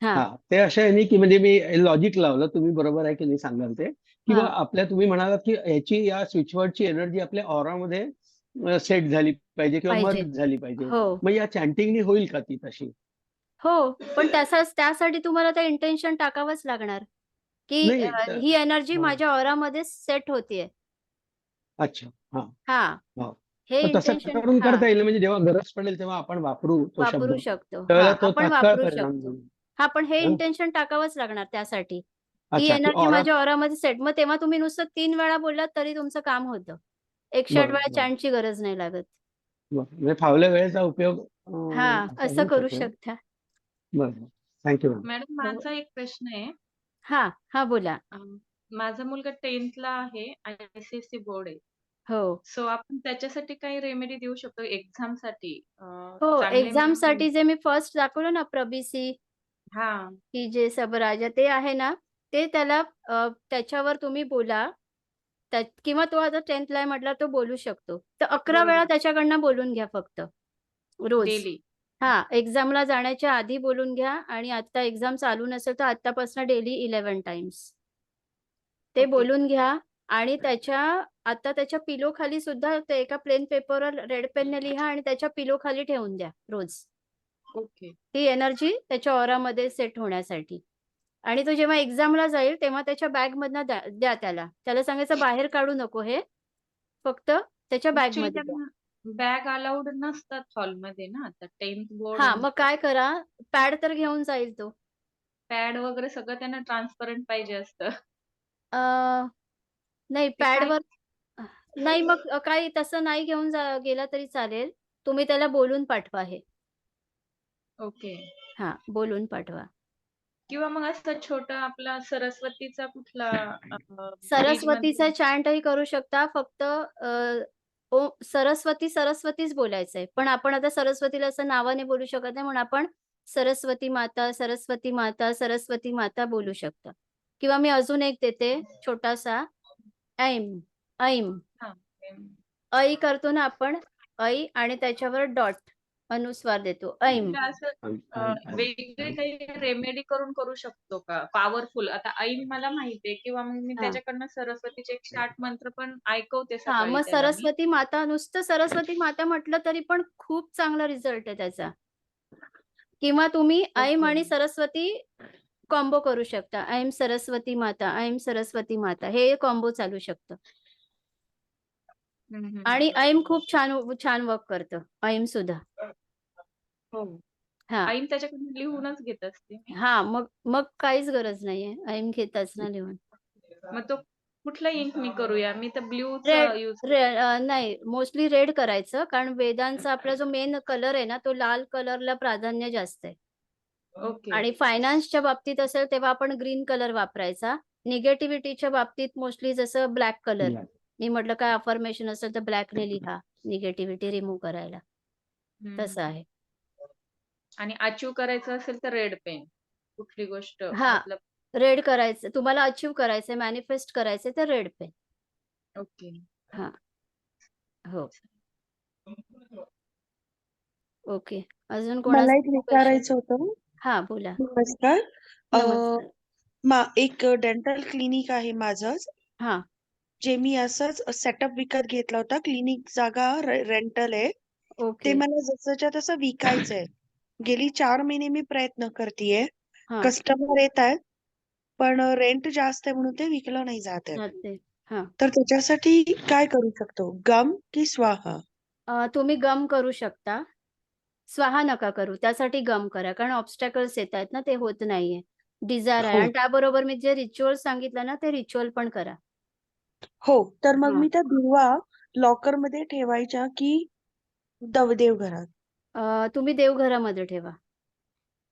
हाँ हा ते असं आहे नाही की म्हणजे मी लॉजिक लावलं तुम्ही बरोबर आहे की नाही सांगाल ते किंवा हाँ आपल्या तुम्ही म्हणालात की याची या स्विचवर्डची एनर्जी आपल्या ऑरामध्ये सेट झाली पाहिजे किंवा पाहिजे. मर्ज झाली पाहिजे. हो मग या चॅन्टिंगनी होईल का ती तशी? हो, पण त्यासाठी तुम्हाला ते इंटेन्शन टाकावंच लागणार की नाही ही एनर्जी हा. माझ्या ऑरामध्ये सेट होतीये. अच्छा हा हा हा हे मग तसं इंटेन्शन करून हा करता येईल म्हणजे जेव्हा गरज पडेल तेव्हा आपण वापरू तो शब्द वापरू शकतो. हा त्यावेळेला तो आपण तात्काळ वापरू परिणाम शकतो. देईल. हा पण हे हं? इंटेन्शन टाकावंच लागणार त्यासाठी. ही अच्छा की एनर्जी ऑरा माझ्या ऑरामध्ये सेट. मग तेव्हा तुम्ही नुसतं 3 वेळा बोललात तरी तुमचं काम होतं. 108 बरं वेळा बरं चॅन्टची गरज नाही लागत. बरं म्हणजे फावल्या वेळेचा उपयोग हा असं होऊ करू शकेल. शकता. बरं थँक्यू मॅडम. मॅडम हो. माझा एक प्रश्न आहे. हा बोला. माझा मुलगा 10th ला आहे आणि ICSE बोर्ड आहे. हो सो आपण त्याच्यासाठी काही रेमेडी देऊ शकतो एक्झामसाठी हो चांगले एक्झाम मार्क साठी जे मी फर्स्ट दाखवलं ना प्रबिसी हां. की जे सबराजा ते आहे ना, ते त्याला त्याच्यावर तुम्ही बोला. किंवा तो आता 10th ला आहे म्हटल्यावर तो बोलू शकतो. तर 11 वेळा बरोबर. त्याच्याकडनं बोलून घ्या फक्त रोज. डेली. हां, एक्झामला जाण्याच्या आधी बोलून घ्या आणि आता एक्झाम चालू नसेल तर आत्तापासून डेली 11 टाइम्स. ते ओके. बोलून घ्या आणि आता त्याच्या पिलो खाली सुद्धा ते एका प्लेन पेपरवर रेड पेनने लिहा आणि त्याच्या पिलो खाली ठेवून द्या रोज. ओके. ती एनर्जी त्याच्या ऑरामध्ये सेट होण्यासाठी. आणि तो जेव्हा एक्झामला जाईल तेव्हा त्याच्या बॅगमधनं द्या त्याला. त्याला सांगायचं बाहेर काढू नको हे. फक्त त्याच्या ॲक्चुअली बॅगमध्ये द्या. त्यांना बॅग अलाउड नसतात हॉलमध्ये ना आता 10th बोर्ड हां, आहे मग म्हटलं. काय करा, पॅड तर घेऊन जाईल तो. पॅड वगैरे सगळं त्यांना ट्रान्सपरंट पाहिजे असतं. अ, नाही ते काय पॅडवर नाही मग काही तसं नाही घेऊन गेला तरी चालेल. तुम्ही त्याला बोलून पाठवा हे. ओके. हां, बोलून पाठवा. किंवा मग असं छोटं आपला सरस्वतीचा कुठला सरस्वतीचा बीजमधला चॅन्टही करू शकता. फक्त सरस्वती, सरस्वतीच बोलायचंय. पण आपण आता सरस्वतीला असं नावाने बोलू शकत नाही म्हणून आपण सरस्वती माता, सरस्वती माता, सरस्वती माता बोलू शकता. किंवा मी अजून एक देते छोटासा ऐम, ऐम. हां. ऐ करतो ना आपण, ऐ आणि त्याच्यावर डॉट अनुस्वार देतो. ऐम. म्हणजे असं वेगळे काही रेमेडी करू शकतो का? पॉवरफुल आता ऐन मला माहिती आहे किंवा मग मी हां. त्याच्याकडनं सरस्वतीचे 108 मंत्र पण ऐकवते हां, सकाळी मग त्याला मी. सरस्वती माता नुसतं सरस्वती माता म्हटलं तरी पण खूप चांगला रिझल्ट आहे त्याचा. किंवा तुम्ही ऐम ओके. आणि सरस्वती कॉम्बो करू शकता. ऐम सरस्वती माता, ऐम सरस्वती माता हे कॉम्बो चालू शकतं. हं, हं, आणि हं. ऐम खूप छान वर्क करतं. ऐम सुद्धा. हो. हां. ऐन त्याच्याकडून लिहूनच घेत असते मी. हां, मग काहीच गरज नाहीये. ऐम घेताच ना लिहून. मग तो कुठला इंकनी करूया? मी तर ब्ल्यूचा यूज नाही मोस्टली रेड करायचं कारण वेदांचा आपला जो मेन कलर आहे ना, तो लाल कलरला प्राधान्य जास्त आहे. ओके. आणि फायनान्सच्या बाबतीत असेल तेव्हा आपण ग्रीन कलर वापरायचा. निगेटिव्हिटीच्या बाबतीत मोस्टली जसं ब्लॅक कलर. मी म्हटलं काय अफर्मेशन असेल तर ब्लॅकने लिहा. निगेटिव्हिटी रिमूव्ह करायला. हं, तसं हं. आहे. आणि अचीव्ह करायचं असेल तर रेड पेन. कुठली गोष्ट हां, मतलब रेड करायचं. तुम्हाला अचीव्ह करायचंय, मॅनिफेस्ट करायचंय तर रेड पेन. ओके. हां. हो. ओके. अजून मला कोणाचा एक क्वेशन? विचारायचं होतं. हां, बोला. नमस्कार. नमस्कार. एक डेंटल क्लिनिक आहे माझंच, हां, जे मी असंच सेटअप विकत घेतला होता. क्लिनिक जागा रेंटल आहे. ते ओके. मला जसंच्या तसं विकायचंय. गेली 4 महिने मी प्रयत्न करतीये. हां, कस्टमर येत आहेत, पण रेंट जास्त आहे म्हणून ते विकलं नाही जात आहे. चालतंय. हां. तर त्याच्यासाठी काय करू शकतो? गम की स्वाहा? तुम्ही गम करू शकता. स्वाहा नका करू. त्यासाठी गम करा. कारण ऑब्स्टॅकल्स येतायत ना, ते होत नाहीये. डिझायर आहे हो आणि त्याबरोबर मी जे रिच्युअल सांगितलं ना, ते रिच्युअल पण करा. हो तर मग हां. मी त्या दुर्वा लॉकर मध्ये ठेवायच्या की देवघरात? तुम्ही देवघरामध्ये ठेवा.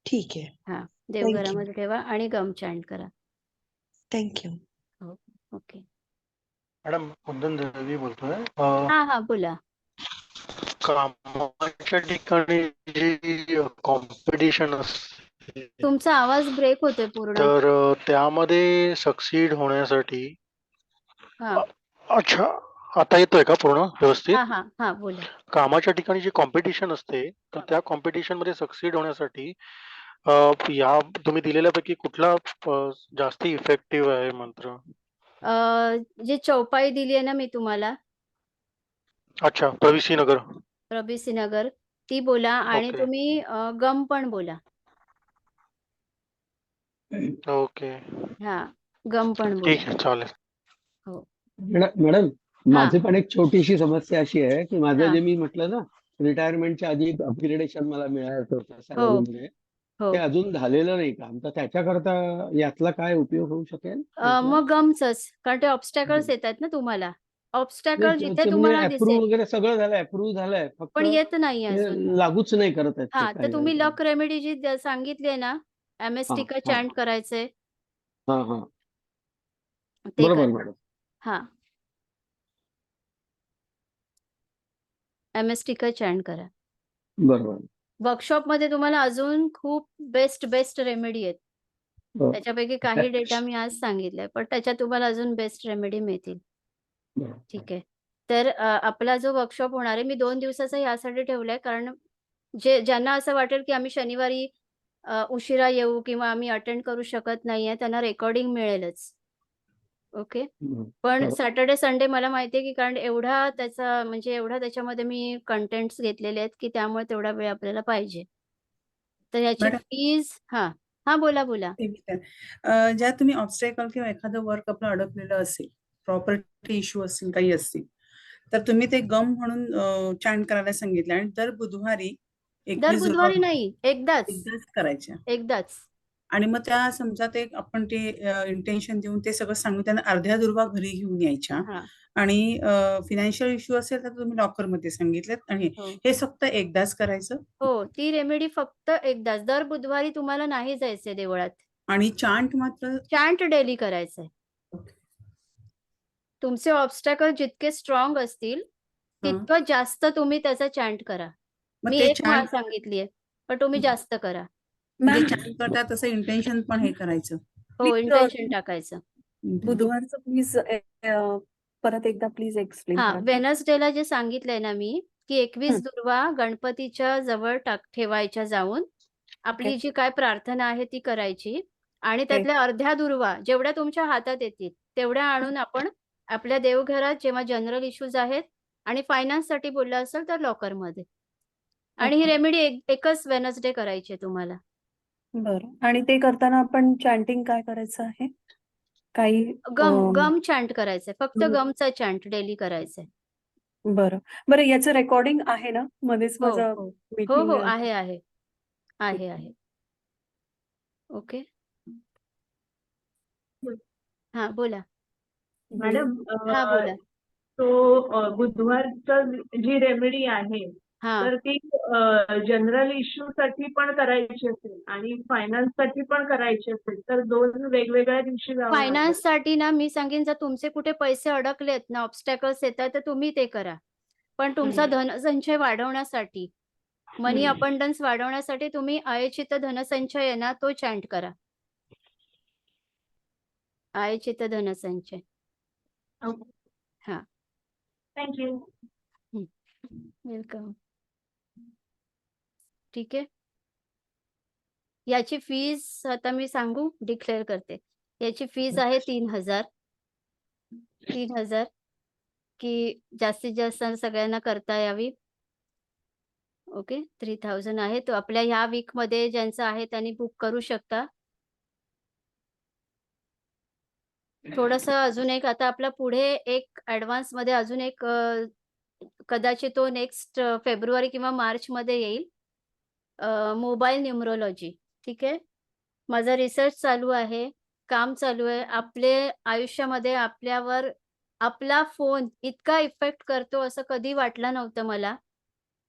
ठीक आहे. हां, थँक्यू. देवघरामध्ये ठेवा आणि गम चॅन्ट करा. थँक्यू. हो, ओके. मॅडम कुंदन दळवी बोलतोय. हां, बोला. कामाच्या ठिकाणी जी कॉम्पिटिशन असते तुमचा आवाज ब्रेक होतोय पूर्ण. तर त्यामध्ये सक्सीड होण्यासाठी हां. अच्छा आता येतोय का पूर्ण व्यवस्थित? हां, बोला. कामाच्या ठिकाणी जी कॉम्पिटिशन असते तर त्या कॉम्पिटिशन मध्ये सक्सीड होण्यासाठी या तुम्ही दिलेल्यापैकी कुठला जास्ती इफेक्टिव्ह आहे मंत्र? जी चौपाई दिली आहे ना मी तुम्हाला, अच्छा प्रविसी नगर. प्रभिसी नगर, ती बोला आणि ओके तुम्ही गम पण बोला. ओके हां, गम पण ठीक बोला. आहे चालेल. हो. मॅडम हां, माझी पण एक छोटीशी समस्या अशी आहे की माझं हां. जे मी म्हटलं ना रिटायरमेंटच्या आधी एक अपग्रेडेशन मला मिळालं होतं हो, सॅलरीमध्ये हो. ते अजून झालेलं नाही काम तर त्याच्याकरता यातला काय उपयोग होऊ शकेल म्हटलं मग गमचंच. कारण ते ऑब्स्टॅकल्स येतायत ना तुम्हाला. ऑब्स्टॅकल जिथे म्हणजे तुम्हाला अप्रूव्ह दिसेल, वगैरे सगळं झालंय अप्रूव्ह झालंय फक्त पण येत नाहीये ते अजून. लागूच नाही करत आहेत ते हां, तर काही तुम्ही अडचणी. लक रेमेडी जी सांगितली आहे ना, हा एमएसटी का हा चॅन्ट करायचंय, हा हा ते बरोबर करा. मॅडम हां, एमएसटी का चॅन्ट करा. बरोबर वर्कशॉपमध्ये तुम्हाला अजून खूप बेस्ट रेमेडी आहेत. बरोबर. त्याच्यापैकी काही डेटा मी आज सांगितलाय, पण त्याच्यात तुम्हाला अजून बेस्ट रेमेडी मिळतील. बरोबर. ठीक आहे. तर आपला जो वर्कशॉप होणार आहे, मी 2 दिवसाचा यासाठी ठेवलाय, कारण ज्यांना असं वाटेल, की आम्ही शनिवारी उशिरा येऊ किंवा आम्ही अटेंड करू शकत नाहीये, त्यांना रेकॉर्डिंग मिळेलच. ओके. पण बरोबर. सॅटर्डे, संडे मला माहिती आहे, की कारण एवढा त्याच्यामध्ये मी कंटेंट्स घेतलेले आहेत, की त्यामुळे तेवढा वेळ आपल्याला पाहिजे. तर याची मॅडम फीज हां, बोला. ते विचार ज्या तुम्ही ऑब्स्टॅकल किंवा एखादं वर्क आपलं अडकलेलं असेल, प्रॉपर्टी इश्यू असतील, काही असतील, तर तुम्ही ते गम म्हणून चॅन्ट करायला सांगितलं आणि दर बुधवारी दर 21 दुर्वा बुधवारी नाही, एकदाच. एकदाच करायच्या. एकदाच. आणि मग त्या समजा ते आपण ते इंटेन्शन देऊन ते सगळं सांगून त्यांना अर्ध्या दुर्वा घरी घेऊन यायच्या हां. आणि फायनान्शियल इश्यू असेल तर तुम्ही लॉकरमध्ये सांगितलेत आणि हो. हे फक्त एकदाच करायचं हो, ती रेमेडी फक्त एकदाच. दर बुधवारी तुम्हाला नाही जायचंय देवळात. आणि चांट मात्र चॅन्ट डेली करायचंय. तुमचे ऑब्स्टॅकल जितके स्ट्राँग असतील, हां. तितकं जास्त तुम्ही त्याचा चॅन्ट करा. मग मी ते एक माळ सांगितली आहे, पण तुम्ही जास्त करा. म्हणजे चॅन्ट करता तसं इंटेन्शन पण हे करायचं. हो, इंटेन्शन टाकायचं. बुधवारचं प्लीज परत एकदा प्लीज एक्सप्लेन हां, करा का? वेडनेसडेला जे सांगितलंय ना मी, की 21 दुर्वा गणपतीच्या जवळ ठेवायच्या जाऊन. आपली जी काय प्रार्थना आहे ती करायची आणि त्यातल्या अर्ध्या दुर्वा जेवढ्या तुमच्या हातात येतील, तेवढ्या आणून आपण आपल्या देवघरात जेव्हा जनरल इश्यूज आहेत आणि फायनान्ससाठी बोललं असेल तर लॉकरमध्ये. आणि ही ओके. रेमेडी एकच वेडनेसडे करायची आहे तुम्हाला. बरं. आणि ते करताना आपण चॅन्टिंग काय करायचं आहे? काही गम चॅन्ट करायचंय. फक्त गमचा चॅन्ट डेली करायचंय. बरं. बरं याचं रेकॉर्डिंग आहे ना? मध्येच हो, माझं हो. मीटिंग हो, आहे. ओके. हां, बोला. मॅडम बोला. बुधवारचं जी रेमेडी आहे हां. तर ती जनरल इश्यू साठी पण करायची असेल आणि फायनान्स साठी पण करायची असेल तर 2 वेगवेगळ्या दिवशी जावं लागेल. फायनान्ससाठी ना मी सांगेन, जर तुमचे कुठे पैसे अडकलेत ना, ऑब्स्टॅकल्स येतायत, तर तुम्ही ते करा. पण तुमचा धनसंचय वाढवण्यासाठी, मनी अबंडन्स वाढवण्यासाठी तुम्ही अयचित धनसंचय आहे ना, तो चॅन्ट करा. अयचित धनसंचय. हां. थँक्यू. वेलकम. ठीक आहे. याची फीज आता मी सांगू, डिक्लेअर करते. याची फीज आहे 3,000. 3,000 की जास्तीत जास्त सगळ्यांना करता यावी. ओके. 3,000 आहे. तो आपल्या ह्या वीकमध्ये ज्यांचं आहे त्यांनी बुक करू शकता. थोडंसं अजून एक आता आपला पुढे एक ॲडव्हान्समध्ये अजून एक कदाचित तो नेक्स्ट फेब्रुवारी किंवा मार्चमध्ये येईल. Mobile numerology. ठीक आहे. माझा रिसर्च चालू आहे, काम चालू आहे. आपले आयुष्यामध्ये आपल्यावर आपला फोन इतका इफेक्ट करतो असं कधी वाटलं नव्हतं मला.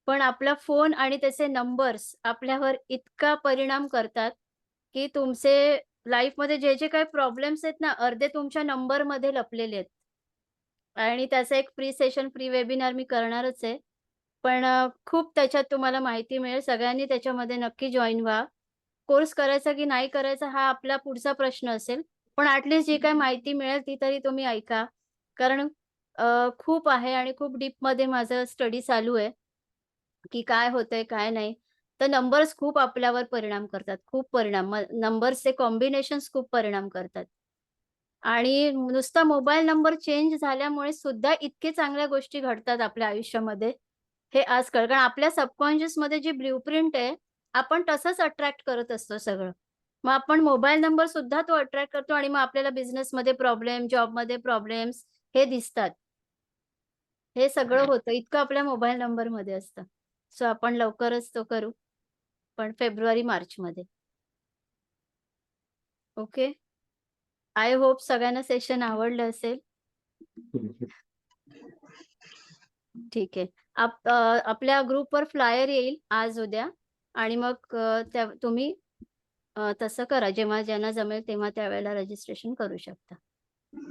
पण आपला फोन आणि त्याचे नंबर्स आपल्यावर इतका परिणाम करतात, की तुमचे लाईफमध्ये जे काही प्रॉब्लेम्स आहेत ना, अर्धे तुमच्या नंबरमध्ये लपलेले आहेत. आणि त्याचं एक फ्री सेशन, फ्री वेबिनार मी करणारच आहे. पण खूप त्याच्यात तुम्हाला माहिती मिळेल. सगळ्यांनी त्याच्यामध्ये नक्की जॉइन व्हा. कोर्स करायचा की नाही करायचा हा आपला पुढचा प्रश्न असेल. पण ॲटलीस्ट जी काही माहिती मिळेल ती तरी तुम्ही ऐका. कारण खूप आहे आणि खूप डीपमध्ये माझं स्टडी चालू आहे, की काय होतंय, काय नाही. तर नंबर्स खूप आपल्यावर परिणाम करतात. खूप परिणाम. नंबर्सचे कॉम्बिनेशन्स खूप परिणाम करतात. आणि नुसता मोबाईल नंबर चेंज झाल्यामुळे सुद्धा इतके चांगल्या गोष्टी घडतात आपल्या आयुष्यामध्ये, हे आज कळलं. कारण आपल्या सबकॉन्शियसमध्ये जी ब्लूप्रिंट आहे, आपण तसंच अट्रॅक्ट करत असतो सगळं. मग आपण मोबाईल नंबर सुद्धा तो अट्रॅक्ट करतो आणि मग आपल्याला बिझनेसमध्ये प्रॉब्लेम, जॉबमध्ये प्रॉब्लेम्स हे दिसतात. हे सगळं होतं. इतकं आपल्या मोबाईल नंबरमध्ये असतं. सो आपण लवकरच तो करू. पण फेब्रुवारी, मार्चमध्ये. ओके. आय होप सगळ्यांना सेशन आवडलं असेल. ठीक आहे. आपल्या ग्रुपवर फ्लायर येईल आज, उद्या आणि मग तुम्ही तसं करा. जेव्हा ज्यांना जमेल तेव्हा त्यावेळेला रजिस्ट्रेशन करू शकता.